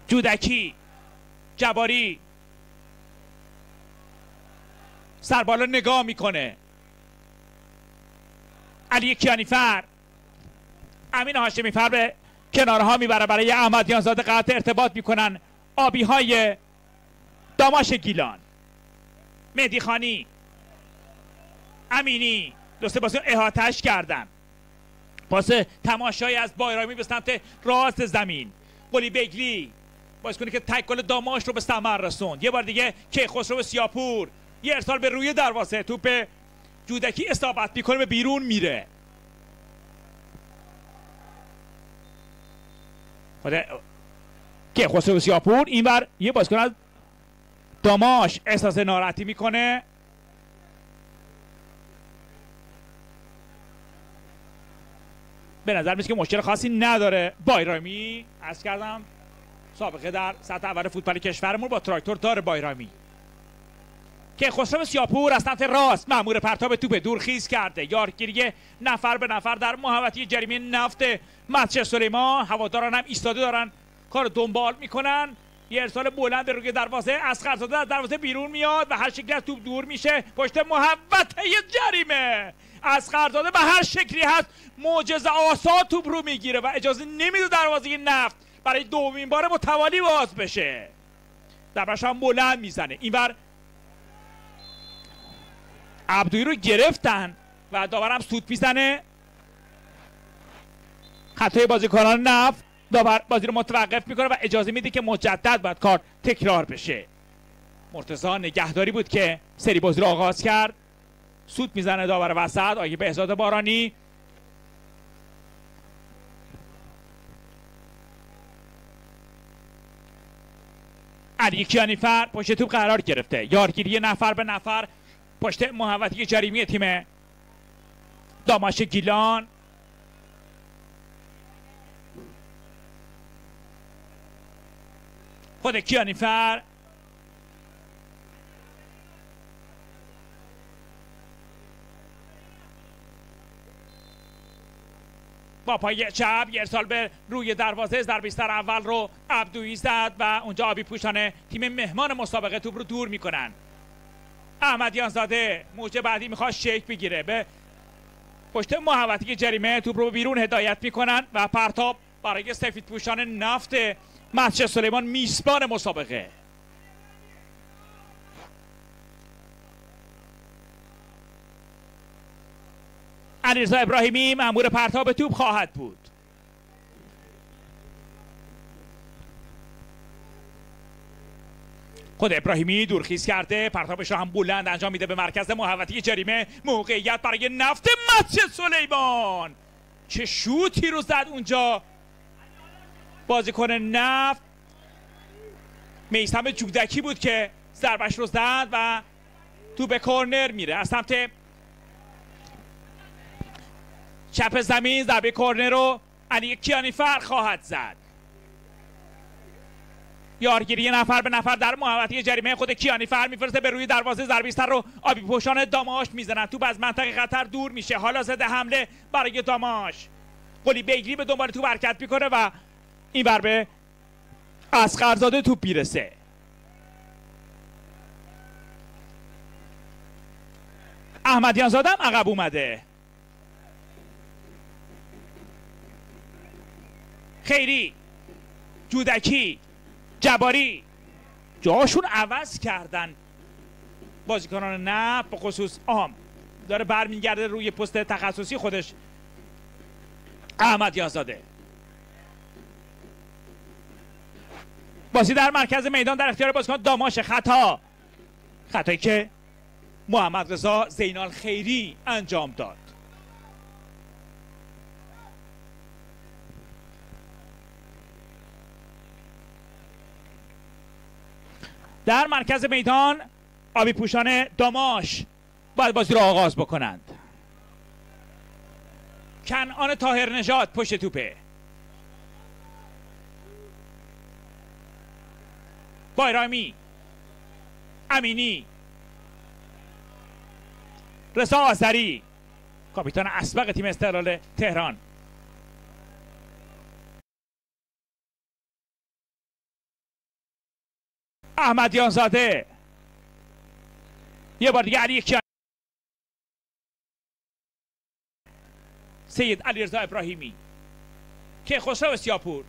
جودکی، جباری سربالا نگاه میکنه، علی کیانیفر، امین هاشمی فرد به کنارها میبره برای احمدیانزاده قطع ارتباط میکنن. آبی های داماش گیلان، مهدی خانی، امینی دوسته بازیکن احاطه‌اش کردن. پاس تماشایی از بایرامی به سمت راست زمین. قلی بیگلی بازیکنی که تک گل داماش رو به ثمر رسوند. یه بار دیگه کیخسرو سیاپور، یه ارسال به روی دروازه، توپ جودکی اصابت میکنه، به بیرون میره. کیخسرو سیاپور اینور یه بازیکن از داماش احساس ناراحتی میکنه. به نظر میاد که مشکل خاصی نداره. بایرامی عرض کردم سابقه در سطح اول فوتبال کشورمون با تراکتور داره. بایرامی که خسرو سیاپور از سمت راست مأمور پرتاب توپ دور خیز کرده. یارگیری نفر به نفر در محوطه جریمه نفت مسجد سلیمان. هواداران هم ایستاده دارن کار دنبال میکنن. یه ارسال بلند روی دروازه، اصغرزاده از دروازه بیرون میاد و هر شکلی از توپ دور میشه پشت محوطه جریمه. اصغرزاده به هر شکلی هست معجزه آسا توپ رو میگیره و اجازه نمیده دروازه نفت برای دومین بار متوالی باز بشه. ضربه‌اش هم بلند میزنه. اینور عبدویی رو گرفتن و داورم سود میزنه. خطای بازیکنان نفت، داور بازی رو متوقف میکنه و اجازه میده که مجدد باید کار تکرار بشه. مرتضی نگهداری بود که سری بازی رو آغاز کرد. سود میزنه داور وسط آقای بهزاد بارانی. علی کیانیفر پشت توپ قرار گرفته. یارگیری نفر به نفر پشت محوطه جریمه تیم داماش گیلان. خود کیانیفر با پای چپ یه ارسال به روی دروازه. ضربه سر اول رو عبدویی زد و اونجا آبی پوشان تیم مهمان مسابقه توپ رو دور میکنن. احمدیانزاده موج بعدی میخواد شیک بگیره، به پشت محوطه جریمه توپ رو بیرون هدایت میکنن و پرتاب برای سفید پوشان نفت مسجد سلیمان میزبان مسابقه. علیرضا ابراهیمی مأمور پرتاب توپ خواهد بود. خود ابراهیمی دورخیز کرده، پرتابش رو هم بلند انجام میده به مرکز محوطه جریمه. موقعیت برای نفت مسجد سلیمان. چه شوتی رو زد اونجا بازیکن نفت. میثم جودکی بود که ضربش رو زد و تو به کورنر میره. از سمت چپ زمین ضربه کورنر رو علی کیانیفر خواهد زد. یارگیری نفر به نفر در محوطه جریمه. خود کیانیفر میفرسته به روی دروازه. ضربه سر رو آبی پوشان داماش میزنن. توپ از منطقه خطر دور میشه. حالا زده حمله برای داماش. قلی بیگلی به دنبال توپ حرکت میکنه و این بر به اصغرزاده توپ میرسه. احمدیانزاده هم عقب اومده. خیری، جودکی، جباری جاشون عوض کردن بازیکنان. نه به خصوص داره برمیگرده روی پست تخصصی خودش احمدیانزاده. بازی در مرکز میدان در اختیار بازیکن داماش. خطایی که محمد رضا زینال خیری انجام داد. در مرکز میدان آبی پوشان داماش باید بازی رو آغاز بکنند. کنعان طاهر نژاد پشت توپه. بایرامی، امینی، رضا آذری کاپیتان اسبق تیم استقلال تهران. احمدیان زاده، یه بار دیگه علی کیانی، سید علیرضا ابراهیمی، کیخسرو سیاپور،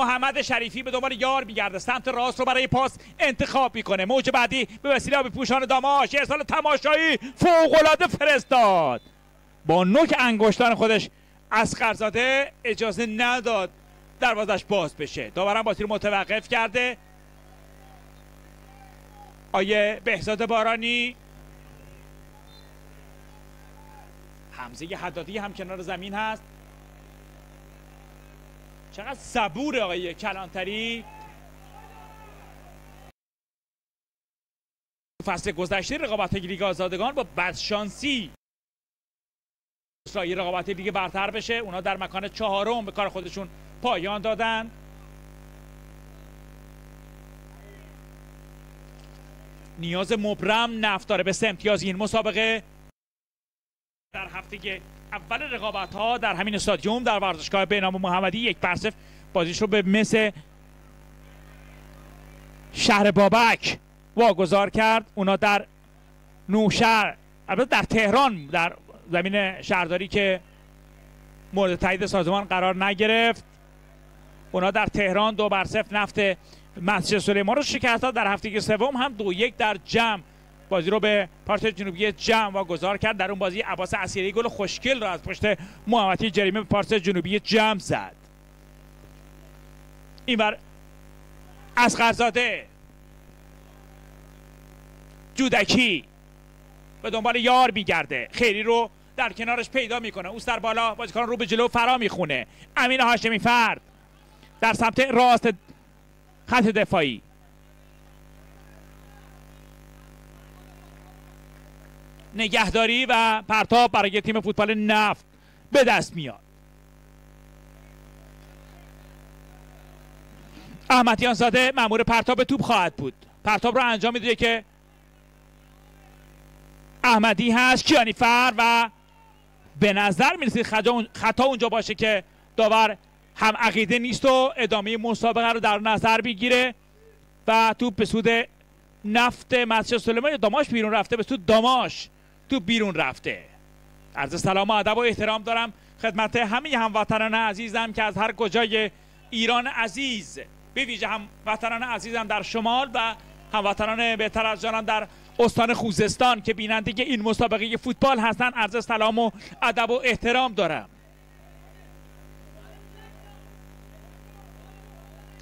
محمد شریفی به دنبال یار میگرده، سمت راست رو برای پاس انتخاب میکنه. موج بعدی به وسیله آبی پوشان داماش ارسال تماشایی فوق‌العاده فرستاد، با نوک انگشتان خودش اصغرزاده اجازه نداد دروازش باز بشه. داورم بازی رو متوقف کرده. آیه بهزاد بارانی، حمزه حدادی هم کنار زمین هست. چقدر صبور آقای کلانتری. فصل گذشته رقابت لیگ آزادگان با بدشانسی اسرائیل رقابت لیگ برتر بشه، اونا در مکان چهارم به کار خودشون پایان دادن. نیاز مبرم نفت داره به 3 امتیاز این مسابقه. در هفته اول رقابت ها در همین استادیوم در ورزشگاه بینام محمدی 1-0 بازیش رو به مس شهر بابک واگذار کرد. اونا در نوشهر، البته در تهران در زمین شهرداری که مورد تایید سازمان قرار نگرفت، اونا در تهران 2-0 نفت مسجد سلیمان رو شکست داد. در هفته سوم هم 2-1 در جمع بازی رو به پارس جنوبی جمع واگذار کرد. در اون بازی عباس اسیری گل خوشگل رو از پشت محوطه جریمه به پارس جنوبی جمع زد. اینور اصغرزاده، جودکی به دنبال یار میگرده، خیری رو در کنارش پیدا میکنه، اوست در بالا، بازیکن رو به جلو فرا میخونه. امین هاشمی فرد در سمت راست خط دفاعی، نگهداری و پرتاب برای تیم فوتبال نفت به دست میاد. احمدیان زاده مأمور پرتاب توپ خواهد بود. پرتاب رو انجام میده که احمدی هست، کیانی فر، و به نظر میرسید خطا اونجا باشه که داور هم عقیده نیست و ادامه مسابقه رو در نظر بگیره و توپ به سود نفت مسجد سلیمان یا داماش بیرون رفته، به سود داماش توپ بیرون رفته. عرض سلام و ادب و احترام دارم خدمت همه هموطنان عزیزم که از هر کجای ایران عزیز، به ویژه هموطنان عزیزم در شمال و هموطنان بهتر از جانم در استان خوزستان که بیننده این مسابقه فوتبال هستن، عرض سلام و ادب و احترام دارم.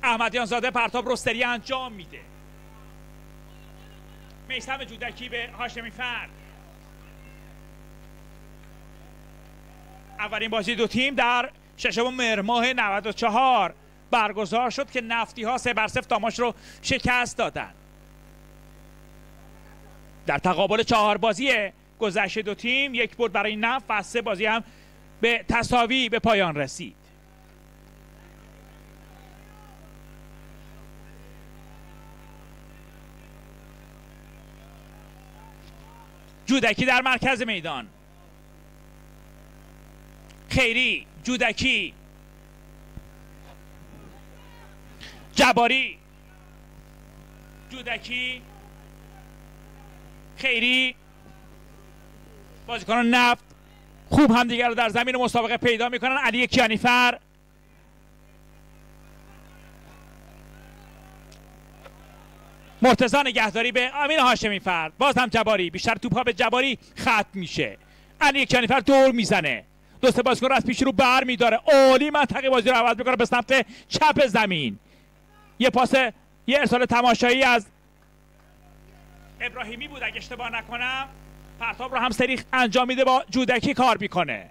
احمدیان زاده پرتاب رو سری انجام میده. میثم جودکی به هاشمی فرد. اولین بازی دو تیم در 6 مهر ماه 94 برگزار شد که نفتی ها 3-0 داماش رو شکست دادن. در تقابل 4 بازی گذشته دو تیم 1 برد برای نفت و 3 بازی هم به تساوی به پایان رسید. جودکی در مرکز میدان، خیری، جودکی، جباری، جودکی، خیری. بازیکنان نفت خوب همدیگر رو در زمین مسابقه پیدا میکنن. علی کیانیفر، مرتضی نگهداری به امین هاشمی فرد، باز هم جباری، بیشتر توپ ها به جباری ختم میشه. علی کیانیفر دور میزنه، دو سه بازیکن رو از پیش رو بر میداره، عالی منطقه بازی رو عوض میکنه به سمت چپ زمین. یه پاس، یه ارسال تماشایی از ابراهیمی بود اگه اشتباه نکنم. پرتاب رو هم سریع انجام میده، با جودکی کار میکنه.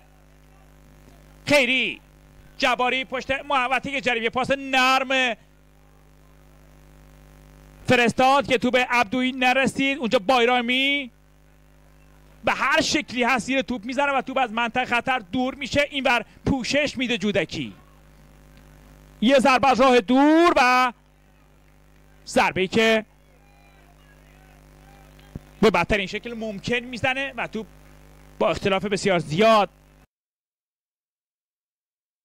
خیری، جباری پشت محوطه جریمه، پاس نرم فرستاد که توپ عبدویی نرسید. اونجا بایرامی به هر شکلی هست زیر توپ میزنه و توپ از منطقه خطر دور میشه. اینور پوشش میده جودکی، یه ضربه از راه دور و ضربه‌ای که به بدترین شکل ممکن میزنه و توپ با اختلاف بسیار زیاد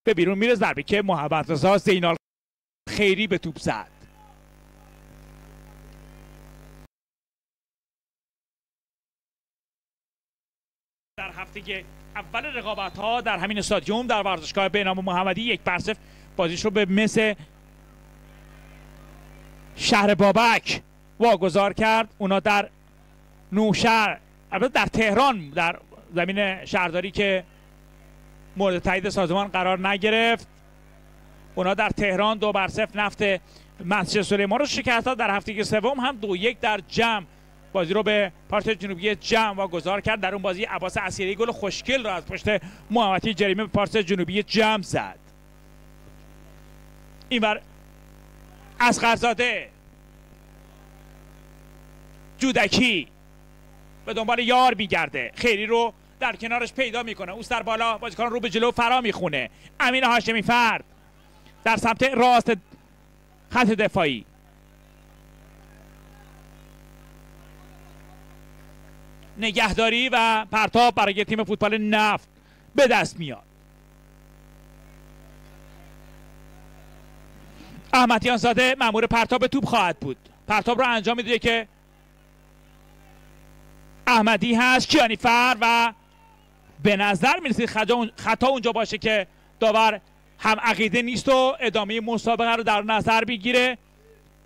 به بیرون میره. ضربه‌ای که محمد رضا زینال خیری به توپ زد. در هفته اول رقابت‌ها در همین استادیوم در ورزشگاه بینام محمدی 1-0 بازیش رو به مس شهر بابک واگذار کرد. اونا در نوشهر، البته در تهران در زمین شهرداری که مورد تایید سازمان قرار نگرفت، اونا در تهران 2-0 نفت مسجد سلیمان رو شکست داد. در هفته سوم هم 2-1 در جمع بازی رو به پارس جنوبی جمع واگذار کرد. در اون بازی عباس اسیری گل خوشگل رو از پشت محوطه جریمه به پارس جنوبی جمع زد. اینور اصغرزاده جودکی به دنبال یار میگرده، خیری رو در کنارش پیدا میکنه، اوست در بالا، بازیکن رو به جلو فرا میخونه. امین هاشمی فرد در سمت راست خط دفاعی، نگهداری و پرتاب برای تیم فوتبال نفت به دست میاد. احمدیان زاده مأمور پرتاب توپ خواهد بود. پرتاب رو انجام میده که احمدی هست، کیانیفر، و به نظر میرسید خطا اونجا باشه که داور هم عقیده نیست و ادامه مسابقه رو در نظر بگیره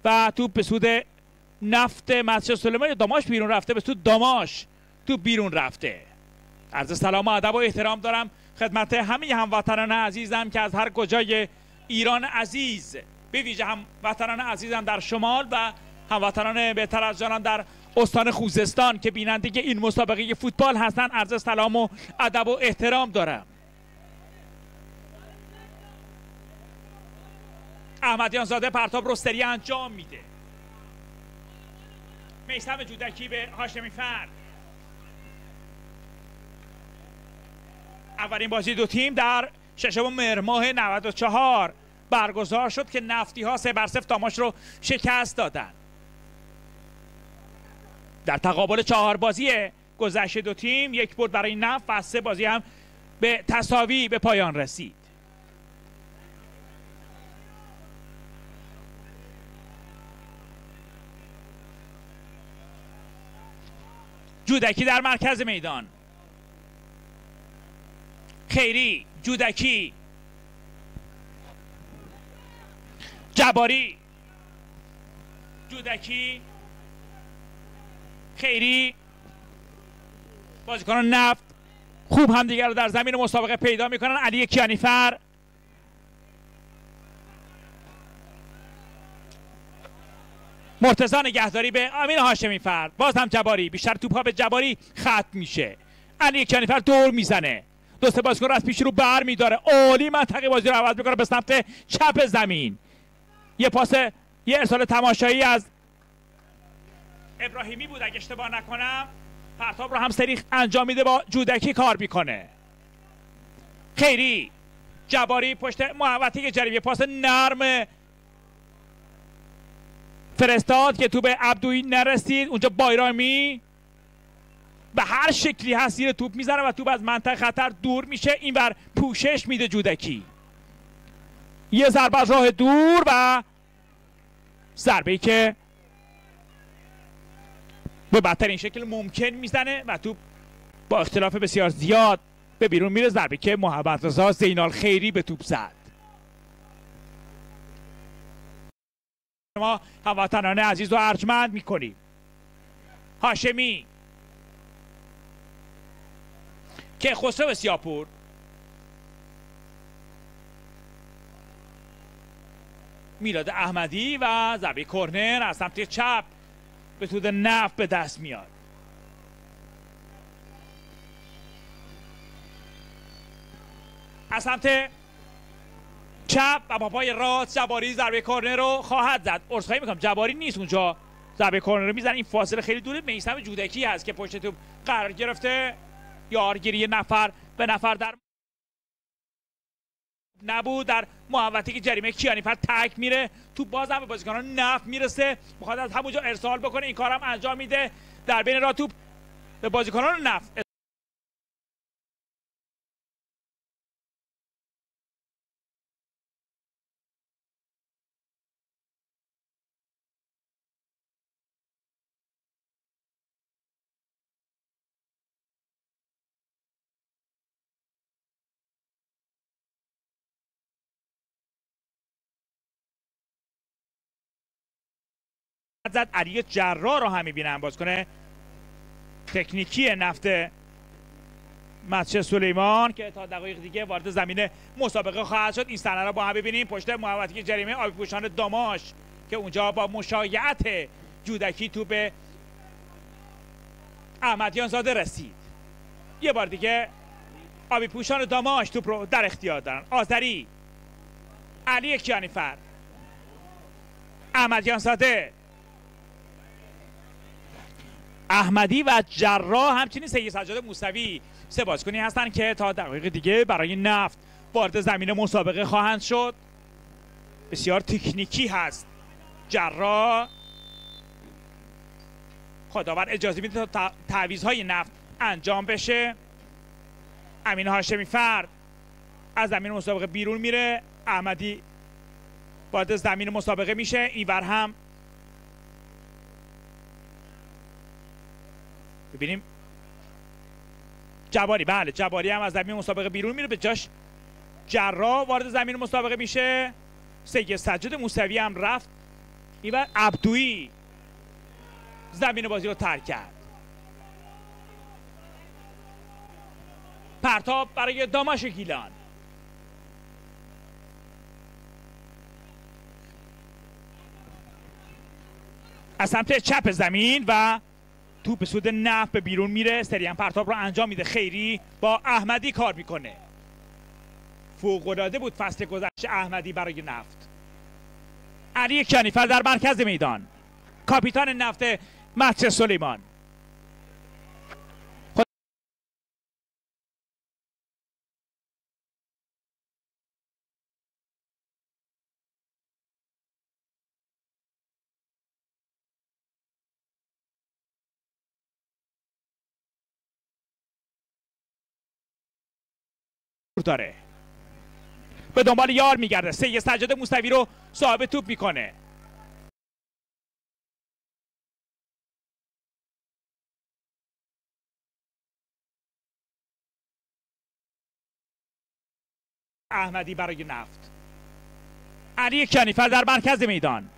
و توپ به سود نفت مسجد سلیمان یا داماش بیرون رفته، به سود داماش توپ بیرون رفته. عرض سلام و ادب و احترام دارم خدمت همه هموطنان عزیزم که از هر کجای ایران عزیز، به ویژه هموطنان عزیزم در شمال و هموطنان بهتر از جانم در استان خوزستان که بیننده این مسابقه فوتبال هستن، عرض سلام و ادب و احترام دارم. احمدیان زاده پرتاب رو سریع انجام میده. میثم جودکی به هاشمی فرد. اولین بازی دو تیم در ششم مهر ماه 94 برگزار شد که نفتی ها 3-0 داماش رو شکست دادن. در تقابل 4 بازی گذشته دو تیم 1 برد برای نفت و 3 بازی هم به تساوی به پایان رسید. جودکی در مرکز میدان، خیری، جودکی، جباری، جودکی، خیری. بازیکنان نفت خوب همدیگر رو در زمین مسابقه پیدا میکنن. علی کیانیفر، مرتضی نگهداری به امین هاشمی فرد. باز هم جباری، بیشتر توپ ها به جباری ختم میشه. علی کیانیفر دور میزنه، دو سه بازیکن رو از پیش رو بر میداره، عالی منطقه بازی رو عوض میکنه به سمت چپ زمین. یه ارسال تماشایی از ابراهیمی بود اگه اشتباه نکنم. پرتاب رو هم سریع انجام میده، با جودکی کار میکنه. خیری، جباری پشت محوطه جریمه، پاس نرم فرستاد که توپ عبدویی نرسید. اونجا بایرامی به هر شکلی هست زیر توپ میزنه و توپ از منطقه خطر دور میشه. اینور پوشش میده جودکی، یه ضربه از راه دور و ضربه‌ای که به بدترین شکل ممکن میزنه و توپ با اختلاف بسیار زیاد به بیرون میره. ضربه‌ای که محمد رضا زینال خیری به توپ زد. ما هموطنان عزیز رو ارجمند میکنیم. هاشمی، که خسرو سیاپور، میلاد احمدی و ضربه کرنر از سمت چپ به سود نفت به دست میاد. از سمت چپ و با پای راست جباری ضربه کرنر رو خواهد زد. عذرخواهی میکنم، جباری نیست اونجا، ضربه کرنر میزنه. این فاصله خیلی دوره. میثم جودکی هست که پشت توپ قرار گرفته. یارگیری نفر به نفر در نبود در محوطه جریمه. کیانیفر تک میره تو، بازم به بازیکنان نفت میرسه، میخواد از همونجا ارسال بکنه. این کارم انجام میده. در بین راه توپ به بازیکنان نفت زد. علی جراح رو هم میبینم بازیکن تکنیکی نفت مسجد سلیمان که تا دقایق دیگه وارد زمین مسابقه خواهد شد. این صحنه رو با هم ببینیم. پشت محوطه جریمه آبی پوشان داماش که اونجا با مشایعت جودکی توپ احمدیان زاده رسید. یه بار دیگه آبی پوشان داماش توپ رو در اختیار دارن. آذری، علی کیانیفر، احمدیان زاده، احمدی و جراح، همچنین سید سجاد موسوی، سه بازیکنی هستند که تا دقایق دیگه برای نفت وارد زمین مسابقه خواهند شد. بسیار تکنیکی هست جراح. خداوند اجازه میده تا تعویض‌های نفت انجام بشه. امین هاشمی فرد از زمین مسابقه بیرون میره. احمدی وارد زمین مسابقه میشه. اینور هم ببینیم جباری، بله جباری هم از زمین مسابقه بیرون میره، به جاش جراح وارد زمین مسابقه میشه. سید سجاد موسوی هم رفت. اینور عبدویی زمین بازی رو ترک کرد. پرتاب برای داماش گیلان. از سمت چپ زمین و توپ به سود نفت به بیرون میره. سری هم پرتاب رو انجام میده. خیری با احمدی کار میکنه. فوق‌العاده بود فصل گذشته احمدی برای نفت. علی کیانیفر در مرکز میدان، کاپیتان نفت مسجد سلیمان. داره به دنبال یار میگرده. سید سجاد موسوی رو صاحب توپ میکنه. احمدی برای نفت. علی کیانیفر در مرکز میدان،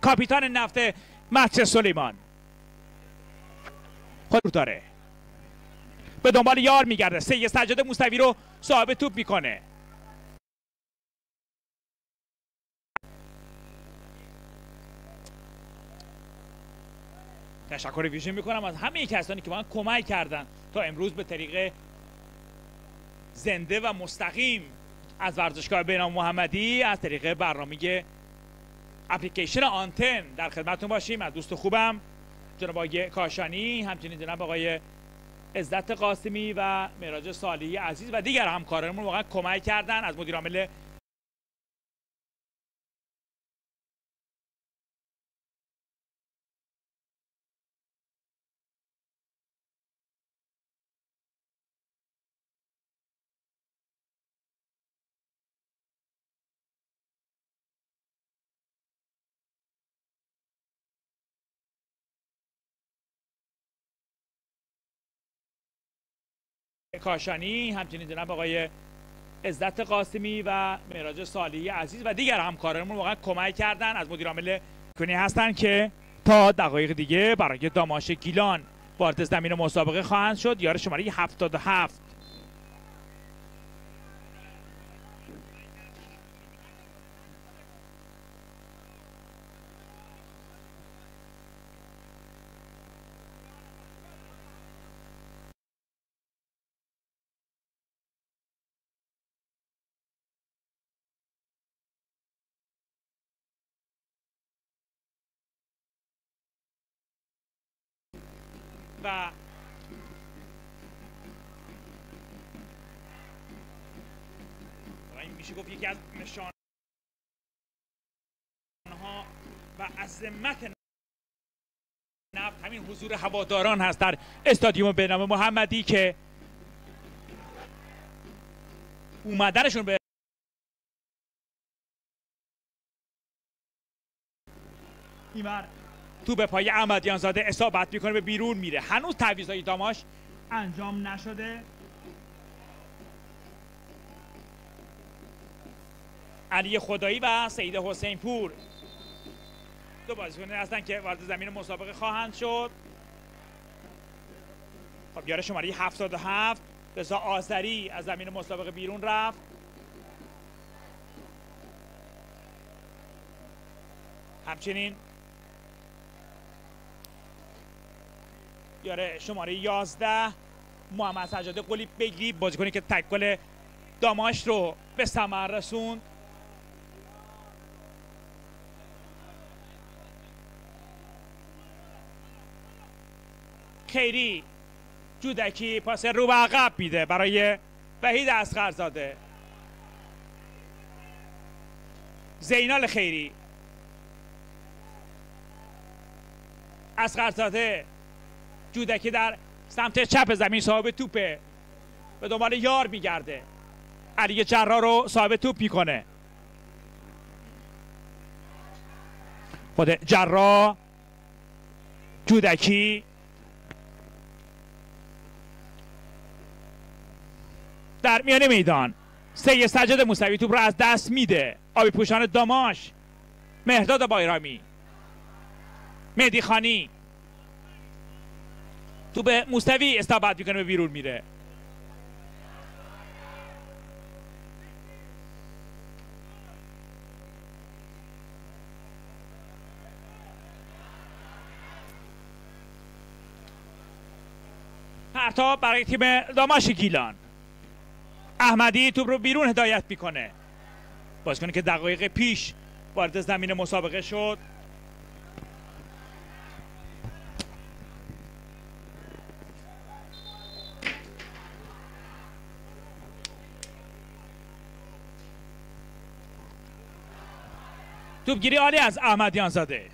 کاپیتان نفت مسجد سلیمان. خود داره به دنبال یار میگرده. سید سجاد موسوی رو صاحب توپ میکنه. تشکر ویژه میکنم از همه کسانی که من کمک کردن تا امروز به طریق زنده و مستقیم از ورزشگاه بینام محمدی از طریق برنامه اپلیکیشن آنتن در خدمتتون باشیم. از دوست خوبم جناب آقای کاشانی، همچنین جناب آقای عزت قاسمی و معراج صالحی عزیز و دیگر همکارانمون واقعا کمک کردن. از مدیر عامل کاشانی، همچنین جناب آقای عزت قاسمی و معراج صالحی عزیز و دیگر همکارانمون واقعا کمک کردن. از مدیر عامل کنی هستن که تا دقایق دیگه برای داماش گیلان وارد زمین مسابقه خواهند شد. یار شماره 77 و این میشه گفت یکی از نشانها و عظمت نفت همین حضور هواداران هست در استادیوم به نام محمدی که اومدنشون به ایمر تو به پای احمدیان زاده اصابت میکنه، به بیرون میره. هنوز تعویضای داماش انجام نشده. علی خدایی و سید حسین پور دو بازیکن هستن که وارد زمین مسابقه خواهند شد. خب یاره شماره 77 رضا آذری از زمین مسابقه بیرون رفت. همچنین یاره شماره 11 محمد سجاد قلی بگی، بازیکنی که تکل داماش رو به ثمر رسوند. خیری جودکی پاس رو به عقب میده برای وحید اصغرزاده. زینال خیری، اصغرزاده، جودکی در سمت چپ زمین صاحب توپه، به دنبال یار میگرده. علی جرار رو صاحب توپ میکنه. خود جرار، جودکی، در میان میدان سید سجاد موسوی توپ رو از دست میده. آبی پوشان داماش، مهرداد بایرامی، مهدی خانی تو به موسوی استابت میکنه، به بیرون میره. پرتاب برای تیم داماش گیلان. احمدی توپ رو بیرون هدایت میکنه. بازیکنی که دقایق پیش وارد زمین مسابقه شد. توپگیری عالی از احمدیان زاده.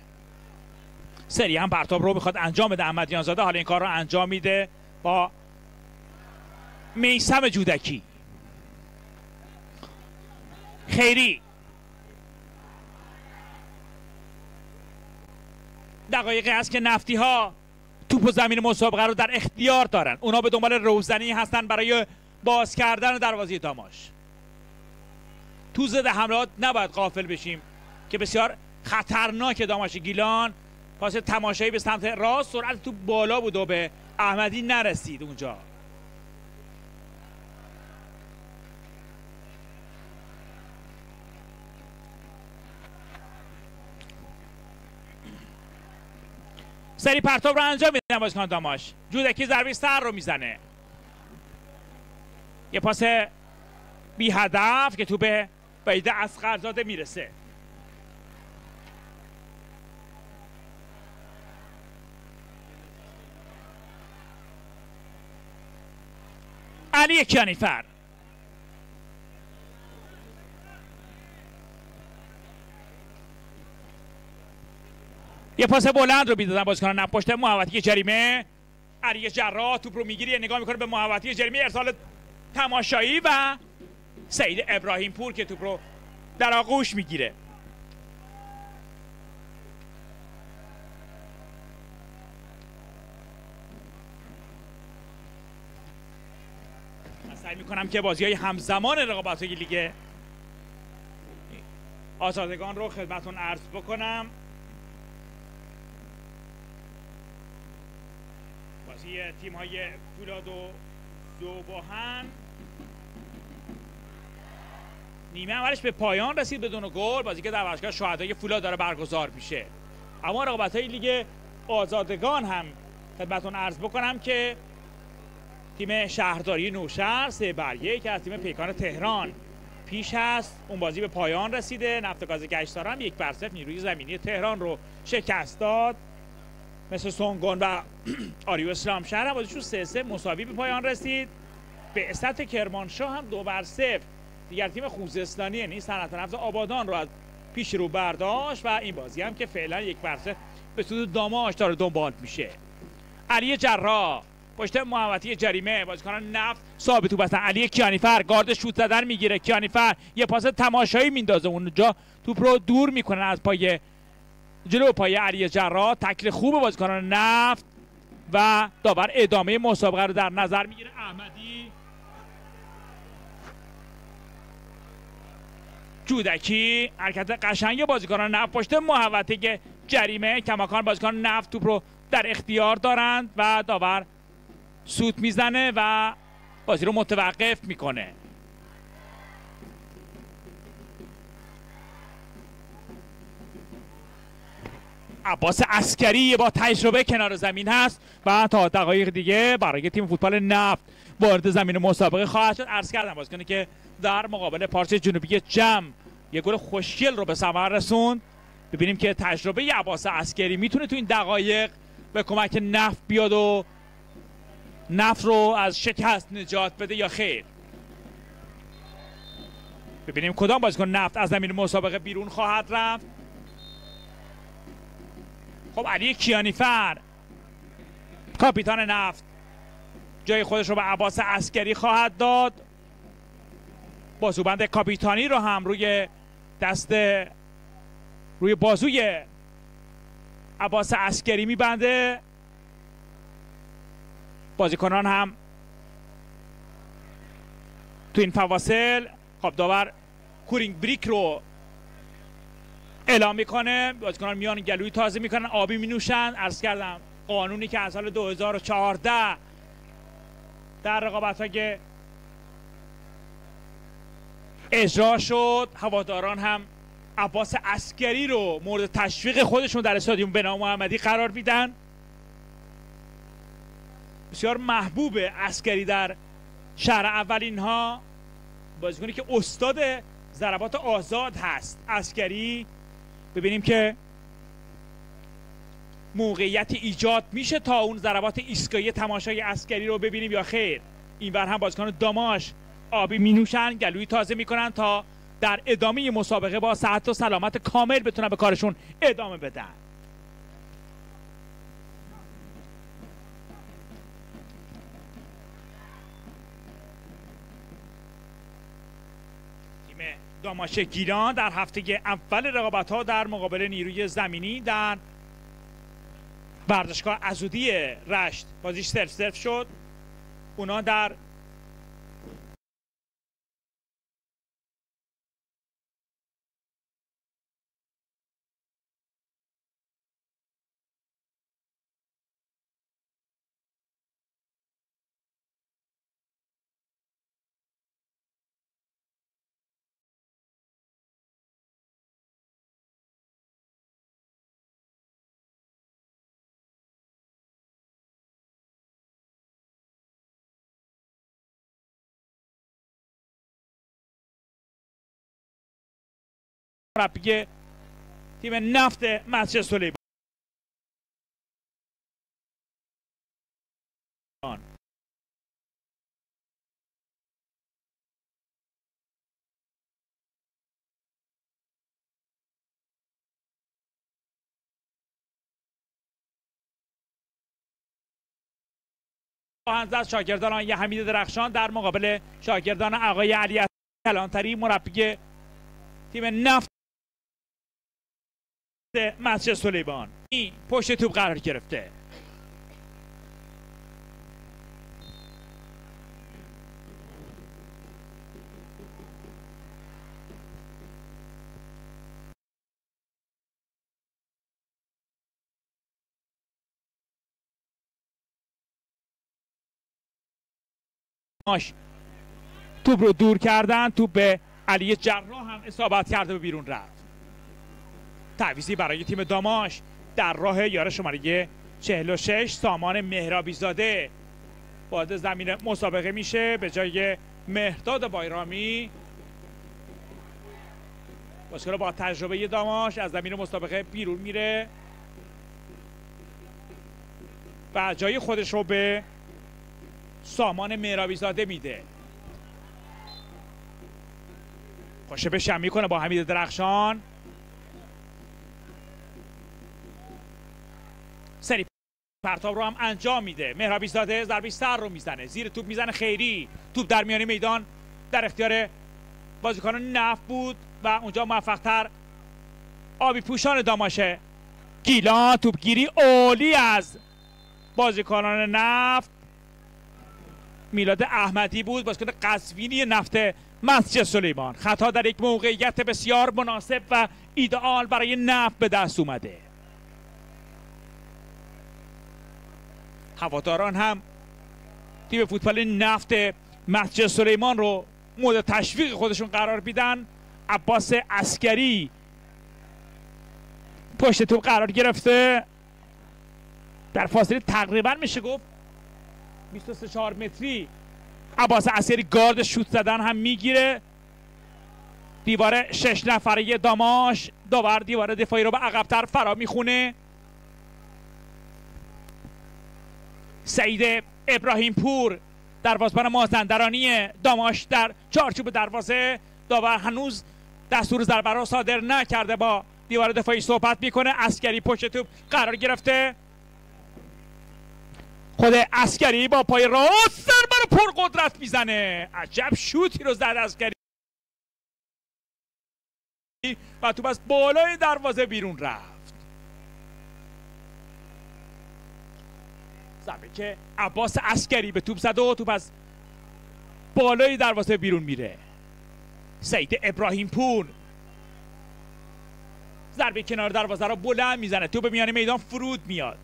سری هم پرتاب رو میخواد انجام بده احمدیان زاده. حالا این کار رو انجام میده با میثم جودکی. خیری دقایقی هست که نفتی ها توپ و زمین مسابقه رو در اختیار دارن. اونا به دنبال روزنی هستن برای باز کردن دروازه داماش. تو ضد حملات نباید غافل بشیم که بسیار خطرناک داماش گیلان. پاس تماشایی به سمت راست، سرعت تو بالا بود و به احمدی نرسید اونجا. سری پرتاب رو انجام میدن بازیکن داماش. جودکی ضربه سر رو میزنه. یه پاس بی هدف که تو به وحید اصغرزاده میرسه. علی کیانیفر یه پاس بلند رو میدادن بازیکنان پشت محوطه جریمه. علی جراح توپ رو میگیره، نگاه میکنه به محوطه جریمه، ارسال تماشایی و سید ابراهیم پور که توپ رو در آغوش میگیره. من سعی میکنم که بازی های همزمان رقابت های لیگ آزادگان رو خدمتون عرض بکنم. بازی تیم های فولاد و ذوباهن نیمه اولش به پایان رسید بدون گل. بازی که در ورزشگاه شهدای فولاد داره برگزار میشه. اما رقابت های لیگ آزادگان هم خدمتون عرض بکنم که تیم شهرداری نوشهر 3-1 که از تیم پیکان تهران پیش هست. اون بازی به پایان رسیده. نفت گاز گشتار هم 1-0 نیروی زمینی تهران رو شکست داد. مثل سونگون و آریو اسلامشهر هم بازیشون 3-3 مساوی به پایان رسید. بعثت کرمانشاه هم 2-0 دیگر تیم خوزستانی یعنی صنعت نفت آبادان رو از پیش رو برداشت و این بازی هم که فعلا 1-0 به سود داماش داره دنبال میشه. علی جراح پشت محوطه جریمه، بازیکنان نفت ثابت توپ هستن. علی کیانیفر گارد شوت زدن میگیره، کیانیفر یه پاس تماشایی میندازه اونجا توپ رو دور میکنن از پای جلو پای علی جراح. تکل خوب بازیکنان نفت و داور ادامه مسابقه رو در نظر میگیره. احمدی جودکی حرکت قشنگ بازیکنان نفت پشت محوطه جریمه، کماکان بازیکنان نفت توپ رو در اختیار دارند و داور سوت میزنه و بازی رو متوقف میکنه. عباس عسکری با تجربه کنار زمین هست و تا دقایق دیگه برای تیم فوتبال نفت وارد زمین مسابقه خواهد شد. عرض کردم بازیکنی که در مقابل پارس جنوبی جم یه گل خوشگل رو به ثمر رسوند. ببینیم که تجربه عباس عسکری میتونه تو این دقایق به کمک نفت بیاد و نفت رو از شکست نجات بده یا خیر. ببینیم کدام بازیکن نفت از زمین مسابقه بیرون خواهد رفت. خب علی کیانیفر کاپیتان نفت جای خودش رو به عباس عسکری خواهد داد. بازوبند کاپیتانی رو هم روی بازوی عباس عسکری میبنده. بازیکنان هم تو این فواصل خب داور کورینگ بریک رو اعلام میکنه. بازیکنان میان گلوی تازه میکنن، آبی مینوشن. عرض کردم قانونی که از سال 2014 در رقابت‌های اجرا شد، هواداران هم عباس عسکری رو مورد تشویق خودشون در استادیوم بنا محمدی قرار میدن. بسیار محبوب عسکری در شهر اولین ها، بازیکنی که استاد ضربات آزاد هست عسکری. ببینیم که موقعیت ایجاد میشه تا اون ضربات ایستگاهی تماشای عسکری رو ببینیم یا خیر. اینور هم بازیکن داماش آبی مینوشن، گلوی تازه میکنن تا در ادامه مسابقه با صحت و سلامت کامل بتونن به کارشون ادامه بدن. تیم داماش گیلان در هفته اول رقابت‌ها در مقابل نیروی زمینی در ورزشگاه ازودی رشت بازیش 0-0 شد. اونا در مربی تیم نفت مسجد سلیمان خواهند زد. شاگردان آقای حمید درخشان در مقابل شاگردان آقای علی کلانتری مربی تیم نفت مسجد سلیمان. این پشت توپ قرار گرفته. توپ رو دور کردن، توپ به علی جراح هم اصابت کرده و بیرون رفت. تعویضی برای تیم داماش در راه یار شماره 46 سامان مهرابی زاده وارد زمین مسابقه میشه به جای مهرداد بایرامی. بازیکن با تجربه داماش از زمین مسابقه بیرون میره. و جای خودش رو به سامان مهرابی زاده میده. خوشه به شم میکنه با حمید درخشان. سری پرتاب رو هم انجام میده. مهرابی زاده ضربه سر رو میزنه، زیر توپ میزنه خیری. توپ در میانه میدان در اختیار بازیکنان نفت بود و اونجا موفق‌تر آبی پوشان داماشه. گیلان توپگیری عالی از بازیکنان نفت. میلاد احمدی بود بازیکن قزوینی نفت مسجد سلیمان. خطا در یک موقعیت بسیار مناسب و ایدئال برای نفت به دست اومده. هواداران هم تیم فوتبال نفت مسجد سلیمان رو مورد تشویق خودشون قرار میدن. عباس عسکری پشت توپ قرار گرفته، در فاصله تقریبا میشه گفت 23-4 متری. عباس عسکری گارد شوت زدن هم میگیره. دیوار 6 نفره داماش داور دیوار دفاعی رو به عقب‌تر فرا میخونه. سعید ابراهیم پور دروازه‌بان مازندرانی داماش در چارچوب دروازه. داور هنوز دستور ضربه را صادر نکرده، با دیوار دفاعی صحبت میکنه. عسکری پشت توپ قرار گرفته. خود عسکری با پای راست ضربه رو پرقدرت میزنه. عجب شوتی رو زد عسکری و توپ از بالای دروازه بیرون رفت. ضربه که عباس عسکری به توپ زد و توپ از بالای دروازه بیرون میره. سعید ابراهیم پور ضربه کنار دروازه رو بلند میزنه. توپ میانه میدان فرود میاد.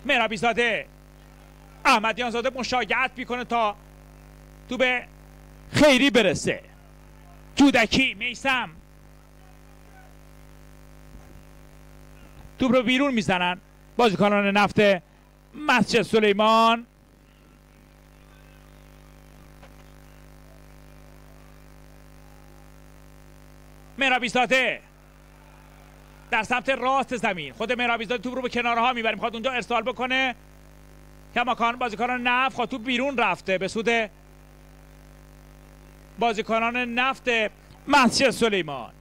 مهرابی زاده احمدیان زاده مشایعت میکنه تا توپ خیری برسه. جودکی میسم توپ رو بیرون میزنن بازیکنان نفت مسجد سلیمان. مهرابی زاده در سمت راست زمین. خود مهرابی زاده توپ رو به کنارها میبره، میخواد اونجا ارسال بکنه. کماکان بازیکنان نفت خواهد توپ بیرون رفته به سود بازیکنان نفت مسجد سلیمان.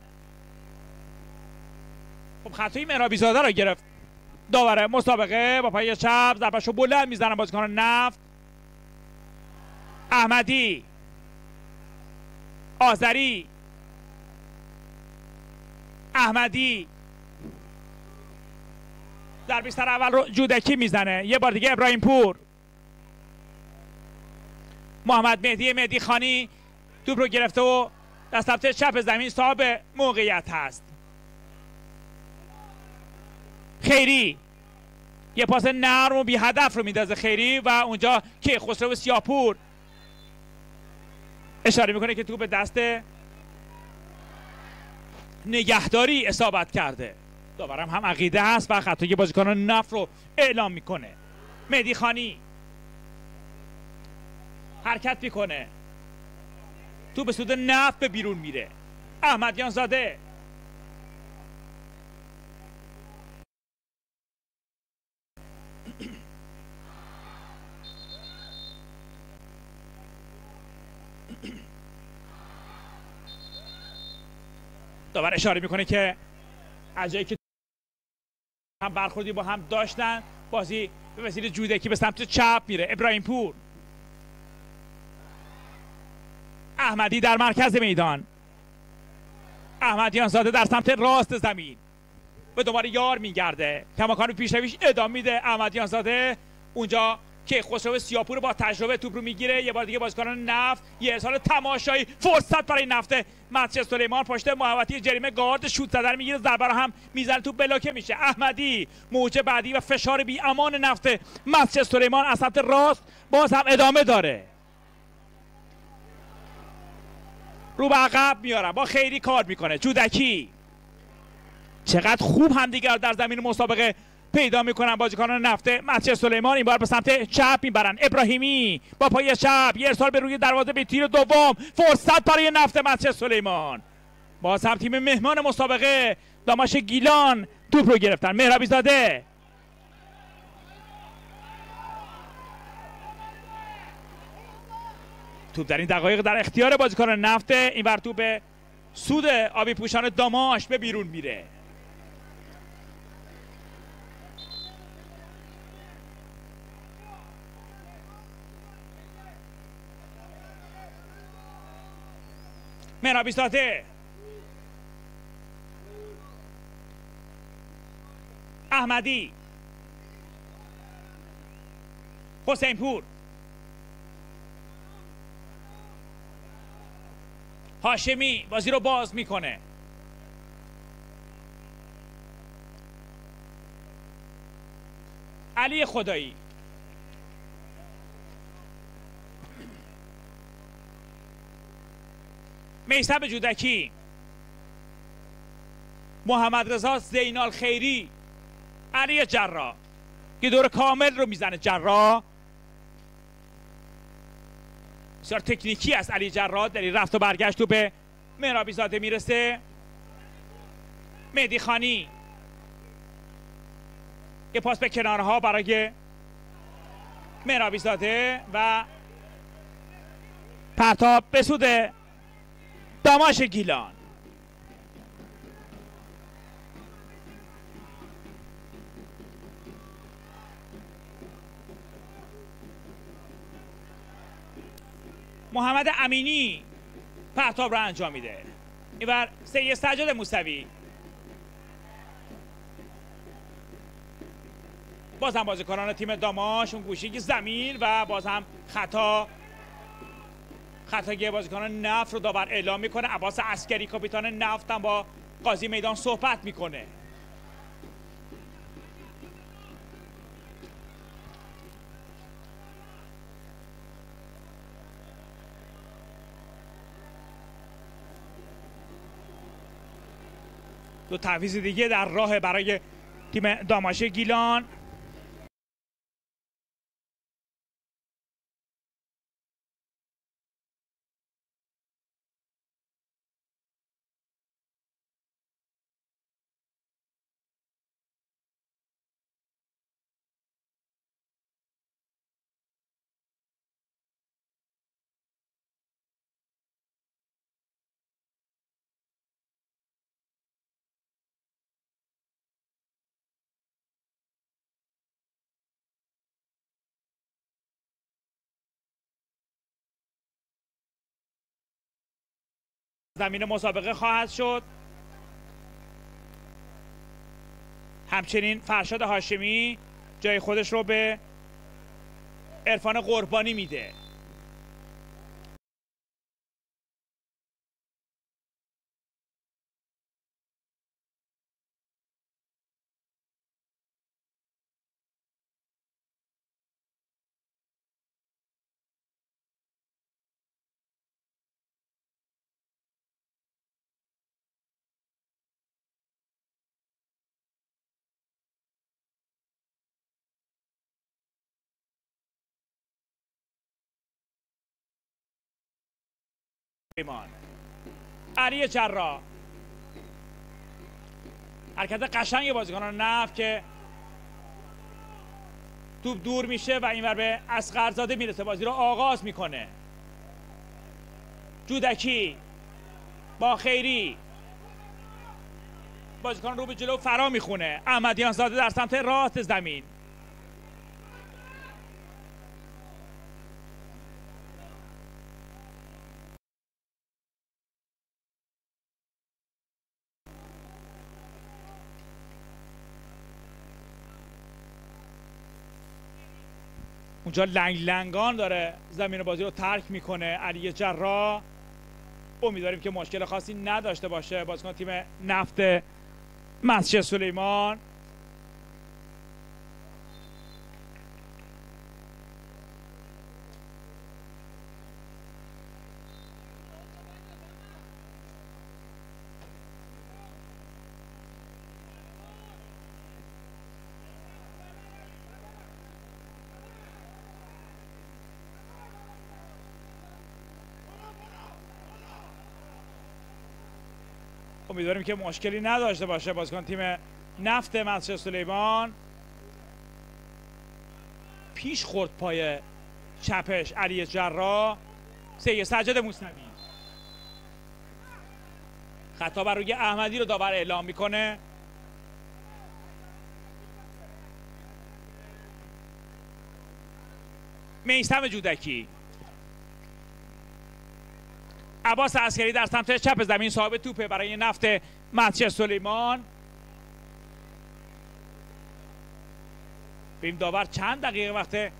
خب خطای مهرابی زاده رو گرفت داور مسابقه. با پای چپ ضربه‌شو بلند میزنن بازیکنان نفت. احمدی، آذری، احمدی در بیستر اول رو جودکی میزنه. یه بار دیگه ابراهیم پور. محمد مهدی خانی توپ رو گرفته و در سمت چپ زمین صاحب موقعیت هست. خیری یه پاس نرم و بی هدف رو میندازه خیری و اونجا که خسرو سیاپور اشاره میکنه که توپ به دست نگهداری اصابت کرده. داورم هم عقیده هست و خطای بازیکنان نفت رو اعلام میکنه. مهدی خانی حرکت میکنه، تو به سود نفت به بیرون میره. احمدیان زاده داور اشاره میکنه که از جایی که هم برخوردی با هم داشتن، بازی به وسیله جودکی به سمت چپ میره. ابراهیم پور، احمدی در مرکز میدان، احمدیان زاده در سمت راست زمین به دوباره یار میگرده، کماکان پیشرویش ادامه میده. احمدیان زاده اونجا که خسرو سیاپور با تجربه توپ رو میگیره. یه بار دیگه بازیکنان نفت یه ارسال تماشایی، فرصت برای نفت مسجد سلیمان. پشت محوطه جریمه گارد شوت زدن میگیره، ضربه رو هم میزنه، توپ بلاکه میشه. احمدی موج بعدی و فشار بی امان نفت مسجد سلیمان از سمت راست باز هم ادامه داره. رو به عقب میارن، با خیری کار میکنه. جودکی چقدر خوب همدیگر در زمین مسابقه پیدا میکنن بازیکنان نفت مسجد سلیمان. این بار به سمت چپ میبرن. ابراهیمی با پای چپ یه ارسال به روی دروازه به تیر دوم، فرصت برای نفت مسجد سلیمان. باز هم تیم مهمان مسابقه داماش گیلان توپ رو گرفتن. مهرابی زاده توپ در این دقایق در اختیار بازیکن نفت. این ور توپ به سود آبی پوشان داماش به بیرون میره. مهرابی ساته، احمدی، حسین پور، هاشمی بازی رو باز میکنه. علی خدایی، میثم جودکی، محمد رضا زینال خیری، علی جراح که دور کامل رو میزنه. جراح بسیار تکنیکی است. علی جراح در این رفت و برگشت تو به مهرابی زاده میرسه. مهدی خانی، یه پاس به کنارها برای مهرابی زاده و پرتاب به سود داماش گیلان. محمد امینی پرتاب را انجام میده. اینور سید سجاد موسوی، باز هم بازیکنان تیم داماش اون گوشی زمین و باز هم خطاگی بازیکنان نفت رو داور اعلام میکنه. عباس عسکری کاپیتان نفت هم با قاضی میدان صحبت میکنه. دو تعویض دیگه در راه برای تیم داماش گیلان. زمین مسابقه خواهد شد. همچنین فرشاد هاشمی جای خودش رو به عرفان قربانی میده. علی جراح، حرکت قشنگ بازیکنان نفت که توپ دور میشه و اینور به اصغرزاده میرسه. بازی رو آغاز میکنه. جودکی با خیری، بازیکن رو به جلو فرا میخونه. احمدیان زاده در سمت راست زمین. اونجا لنگ لنگان داره زمین بازی رو ترک میکنه علی جراح. امیدواریم که مشکل خاصی نداشته باشه بازیکن تیم نفت مسجد سلیمان. امیدواریم که مشکلی نداشته باشه بازیکن تیم نفت مسجد سلیمان. پیش خورد پای چپش علی جراح. سید سجاد موسوی. خطا بر روی احمدی رو داور اعلام میکنه. میثم جودکی. عباس عسکری در سمت چپ زمین صاحب توپه برای نفت مهدی سلیمان. ببین داور چند دقیقه وقت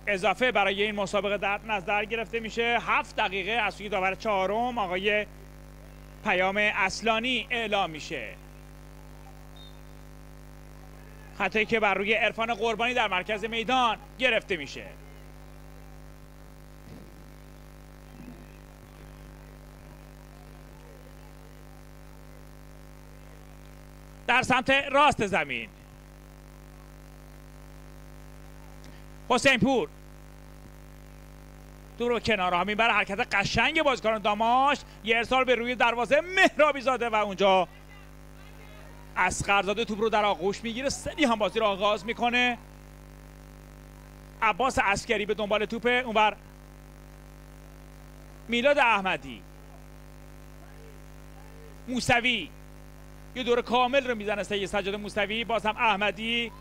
اضافه برای این مسابقه در نظر گرفته میشه. 7 دقیقه از سوی داور چهارم آقای پیام اصلانی اعلام میشه. خطایی که بر روی عرفان قربانی در مرکز میدان گرفته میشه. در سمت راست زمین حسین پور دور و کنار همین برای حرکت قشنگ بازیکن داماش. یه ارسال به روی دروازه مهرابی زاده و اونجا اصغرزاده توپ رو در آغوش میگیره. سری هم بازی رو آغاز میکنه. عباس عسکری به دنبال توپه. اونور میلاد احمدی. موسوی یه دور کامل رو میزنه سید سجاد موسوی. باز هم احمدی.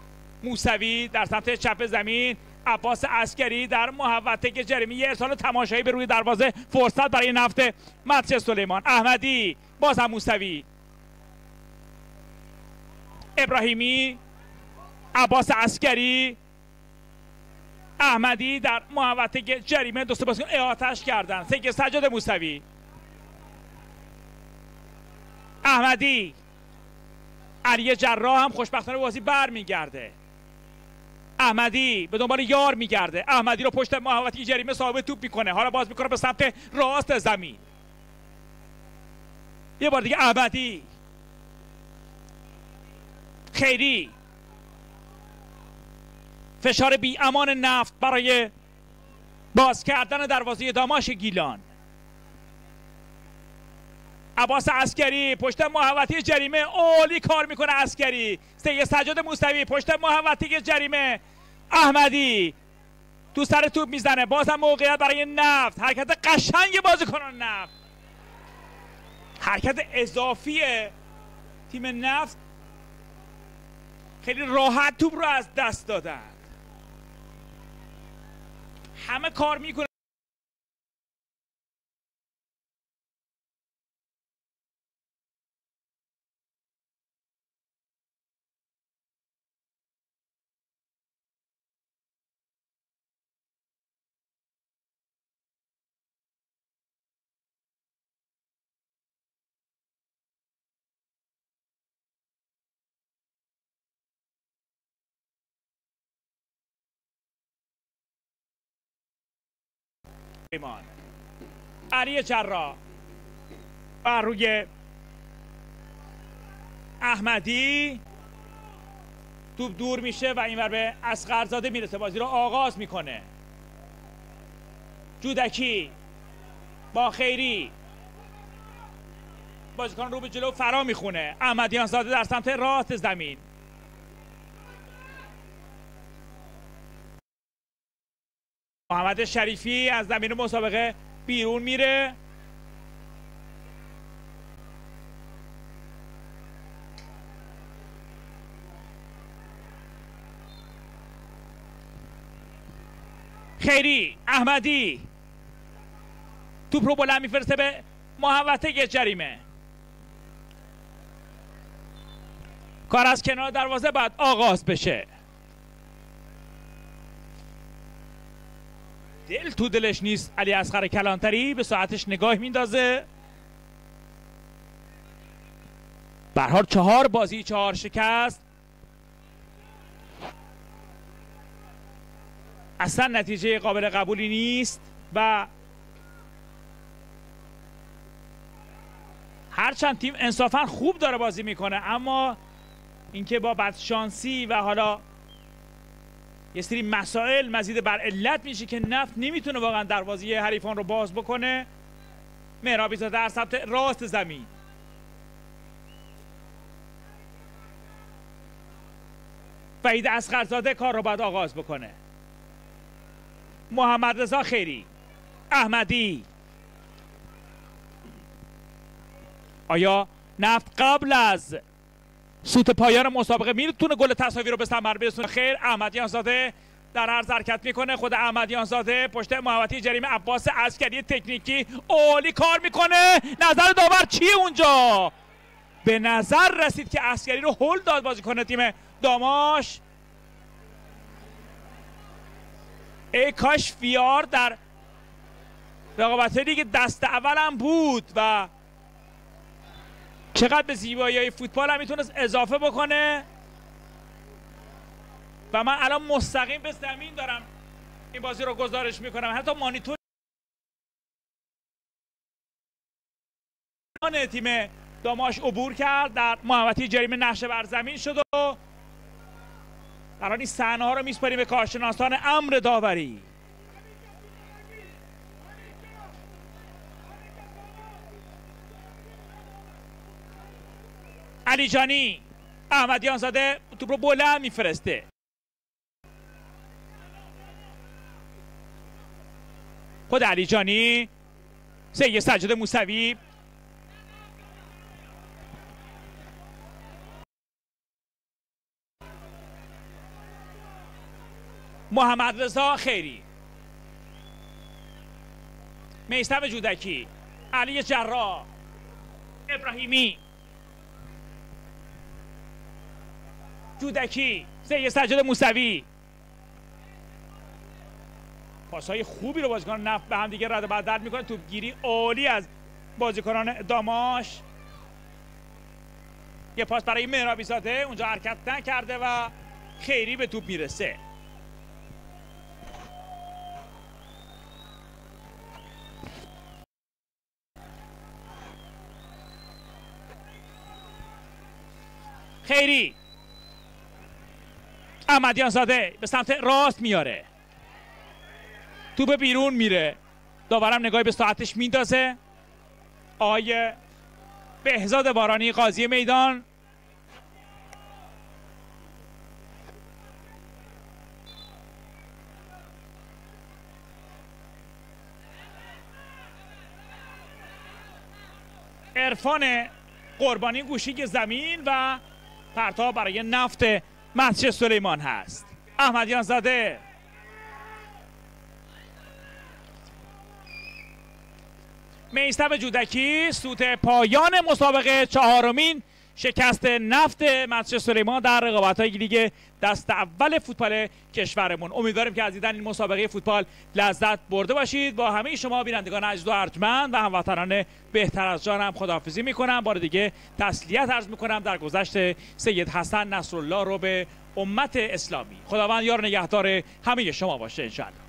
موسوی در سمت چپ زمین. عباس عسکری در محوطه جریمه. یه ارسال تماشایی به روی دروازه. فرصت برای نفت مهدی سلیمان. احمدی. باز هم موسوی. ابراهیمی. عباس عسکری. احمدی در محوطه جریمه. دوست بازیکن احاطه‌اش کردن. سید سجاد موسوی. احمدی. علی جراح هم خوشبختانه بازی برمیگرده. احمدی به دنبال یار میگرده. احمدی رو پشت محوطه جریمه صاحب توپ میکنه. حالا باز میکنه به سمت راست زمین. یه بار دیگه احمدی. خیری. فشار بی امان نفت برای باز کردن دروازه داماش گیلان. عباس عسکری پشت محوطه جریمه. عالی کار میکنه عسکری. سید سجاد موسوی پشت محوطه جریمه. احمدی تو سر توپ میزنه. بازم موقعیت برای نفت. حرکت قشنگ بازیکنان نفت. حرکت اضافی تیم نفت. خیلی راحت توپ رو از دست دادن. همه کار میکنه. علی جراح بر روی احمدی. توپ دور میشه و اینور به اصغرزاده میرسه. بازی رو آغاز میکنه. جودکی با خیری. بازیکن رو به جلو فرا میخونه. احمدیان زاده در سمت راست زمین. محمد شریفی از زمین مسابقه بیرون میره. خیری. احمدی توپ رو بلند میفرسته به محوطه جریمه. کار از کنار دروازه باید آغاز بشه. دل تو دلش نیست علی اصغر کلانتری. به ساعتش نگاه میندازه. به هر حال 4 بازی 4 شکست. اصلا نتیجه قابل قبولی نیست و هرچند تیم انصافا خوب داره بازی میکنه، اما اینکه با بدشانسی و حالا یه سری مسائل مزید بر علت میشه که نفت نمیتونه واقعا دروازه حریفان رو باز بکنه. مهرابی زاده در سمت راست زمین. وحید اصغرزاده کار رو باید آغاز بکنه. محمد رضا خیری. احمدی آیا نفت قبل از سوت پایان مسابقه میتونه گل تساوی رو به ثمر برسونه؟ خیر، احمدیان زاده در عرض حرکت میکنه. خود احمدیان زاده پشت محوطه جریمه عباس عسکری تکنیکی عالی کار میکنه. نظر داور چیه اونجا؟ به نظر رسید که عسکری رو هول داد بازیکن تیم داماش. ای کاش فیار در رقابت لیگ دست اولم بود و چقدر به زیبایی فوتبال هم میتونست اضافه بکنه. و من الان مستقیم به زمین دارم این بازی رو گزارش میکنم. حتی مانیتور تیم داماش عبور کرد، در محوطه جریمه نقشه بر زمین شد و الان این صحنه ها رو میسپاریم به کارشناسان امر داوری. علی جانی احمدیان زاده توپ رو بلند میفرسته. خود علی جانی، سید سجاد موسوی، محمد رضا خیری، میثم جودکی، علی جراح، ابراهیمی، جودکی، سید سجاد موسوی. پاسهای خوبی رو بازیکنان نفت به هم دیگه رد و بدل میکنه. توپگیری عالی از بازیکنان داماش. یه پاس برای مهرابی زاده، اونجا حرکت نکرده و خیری به توپ میرسه. خیری، احمدیان زاده به سمت راست میاره، توپ بیرون میره. داورم نگاهی به ساعتش میندازه. آقای بهزاد بارانی قاضی میدان عرفان قربانی گوشی زمین و پرتاب برای نفت مسجد سلیمان هست. احمدیان زاده میثم جودکی، سوت پایان مسابقه، چهارمین شکست نفت مسجد سلیمان در رقابت‌های لیگ دست اول فوتبال کشورمون. امیدواریم که از دیدن این مسابقه فوتبال لذت برده باشید. با همه شما بینندگان عزیز و ارجمند و هموطنان بهتر از جانم خداحافظی میکنم. بار دیگه تسلیت عرض میکنم در گذشت سید حسن نصرالله رو به امت اسلامی. خداوند یار نگهدار همه شما باشه انشاءالله.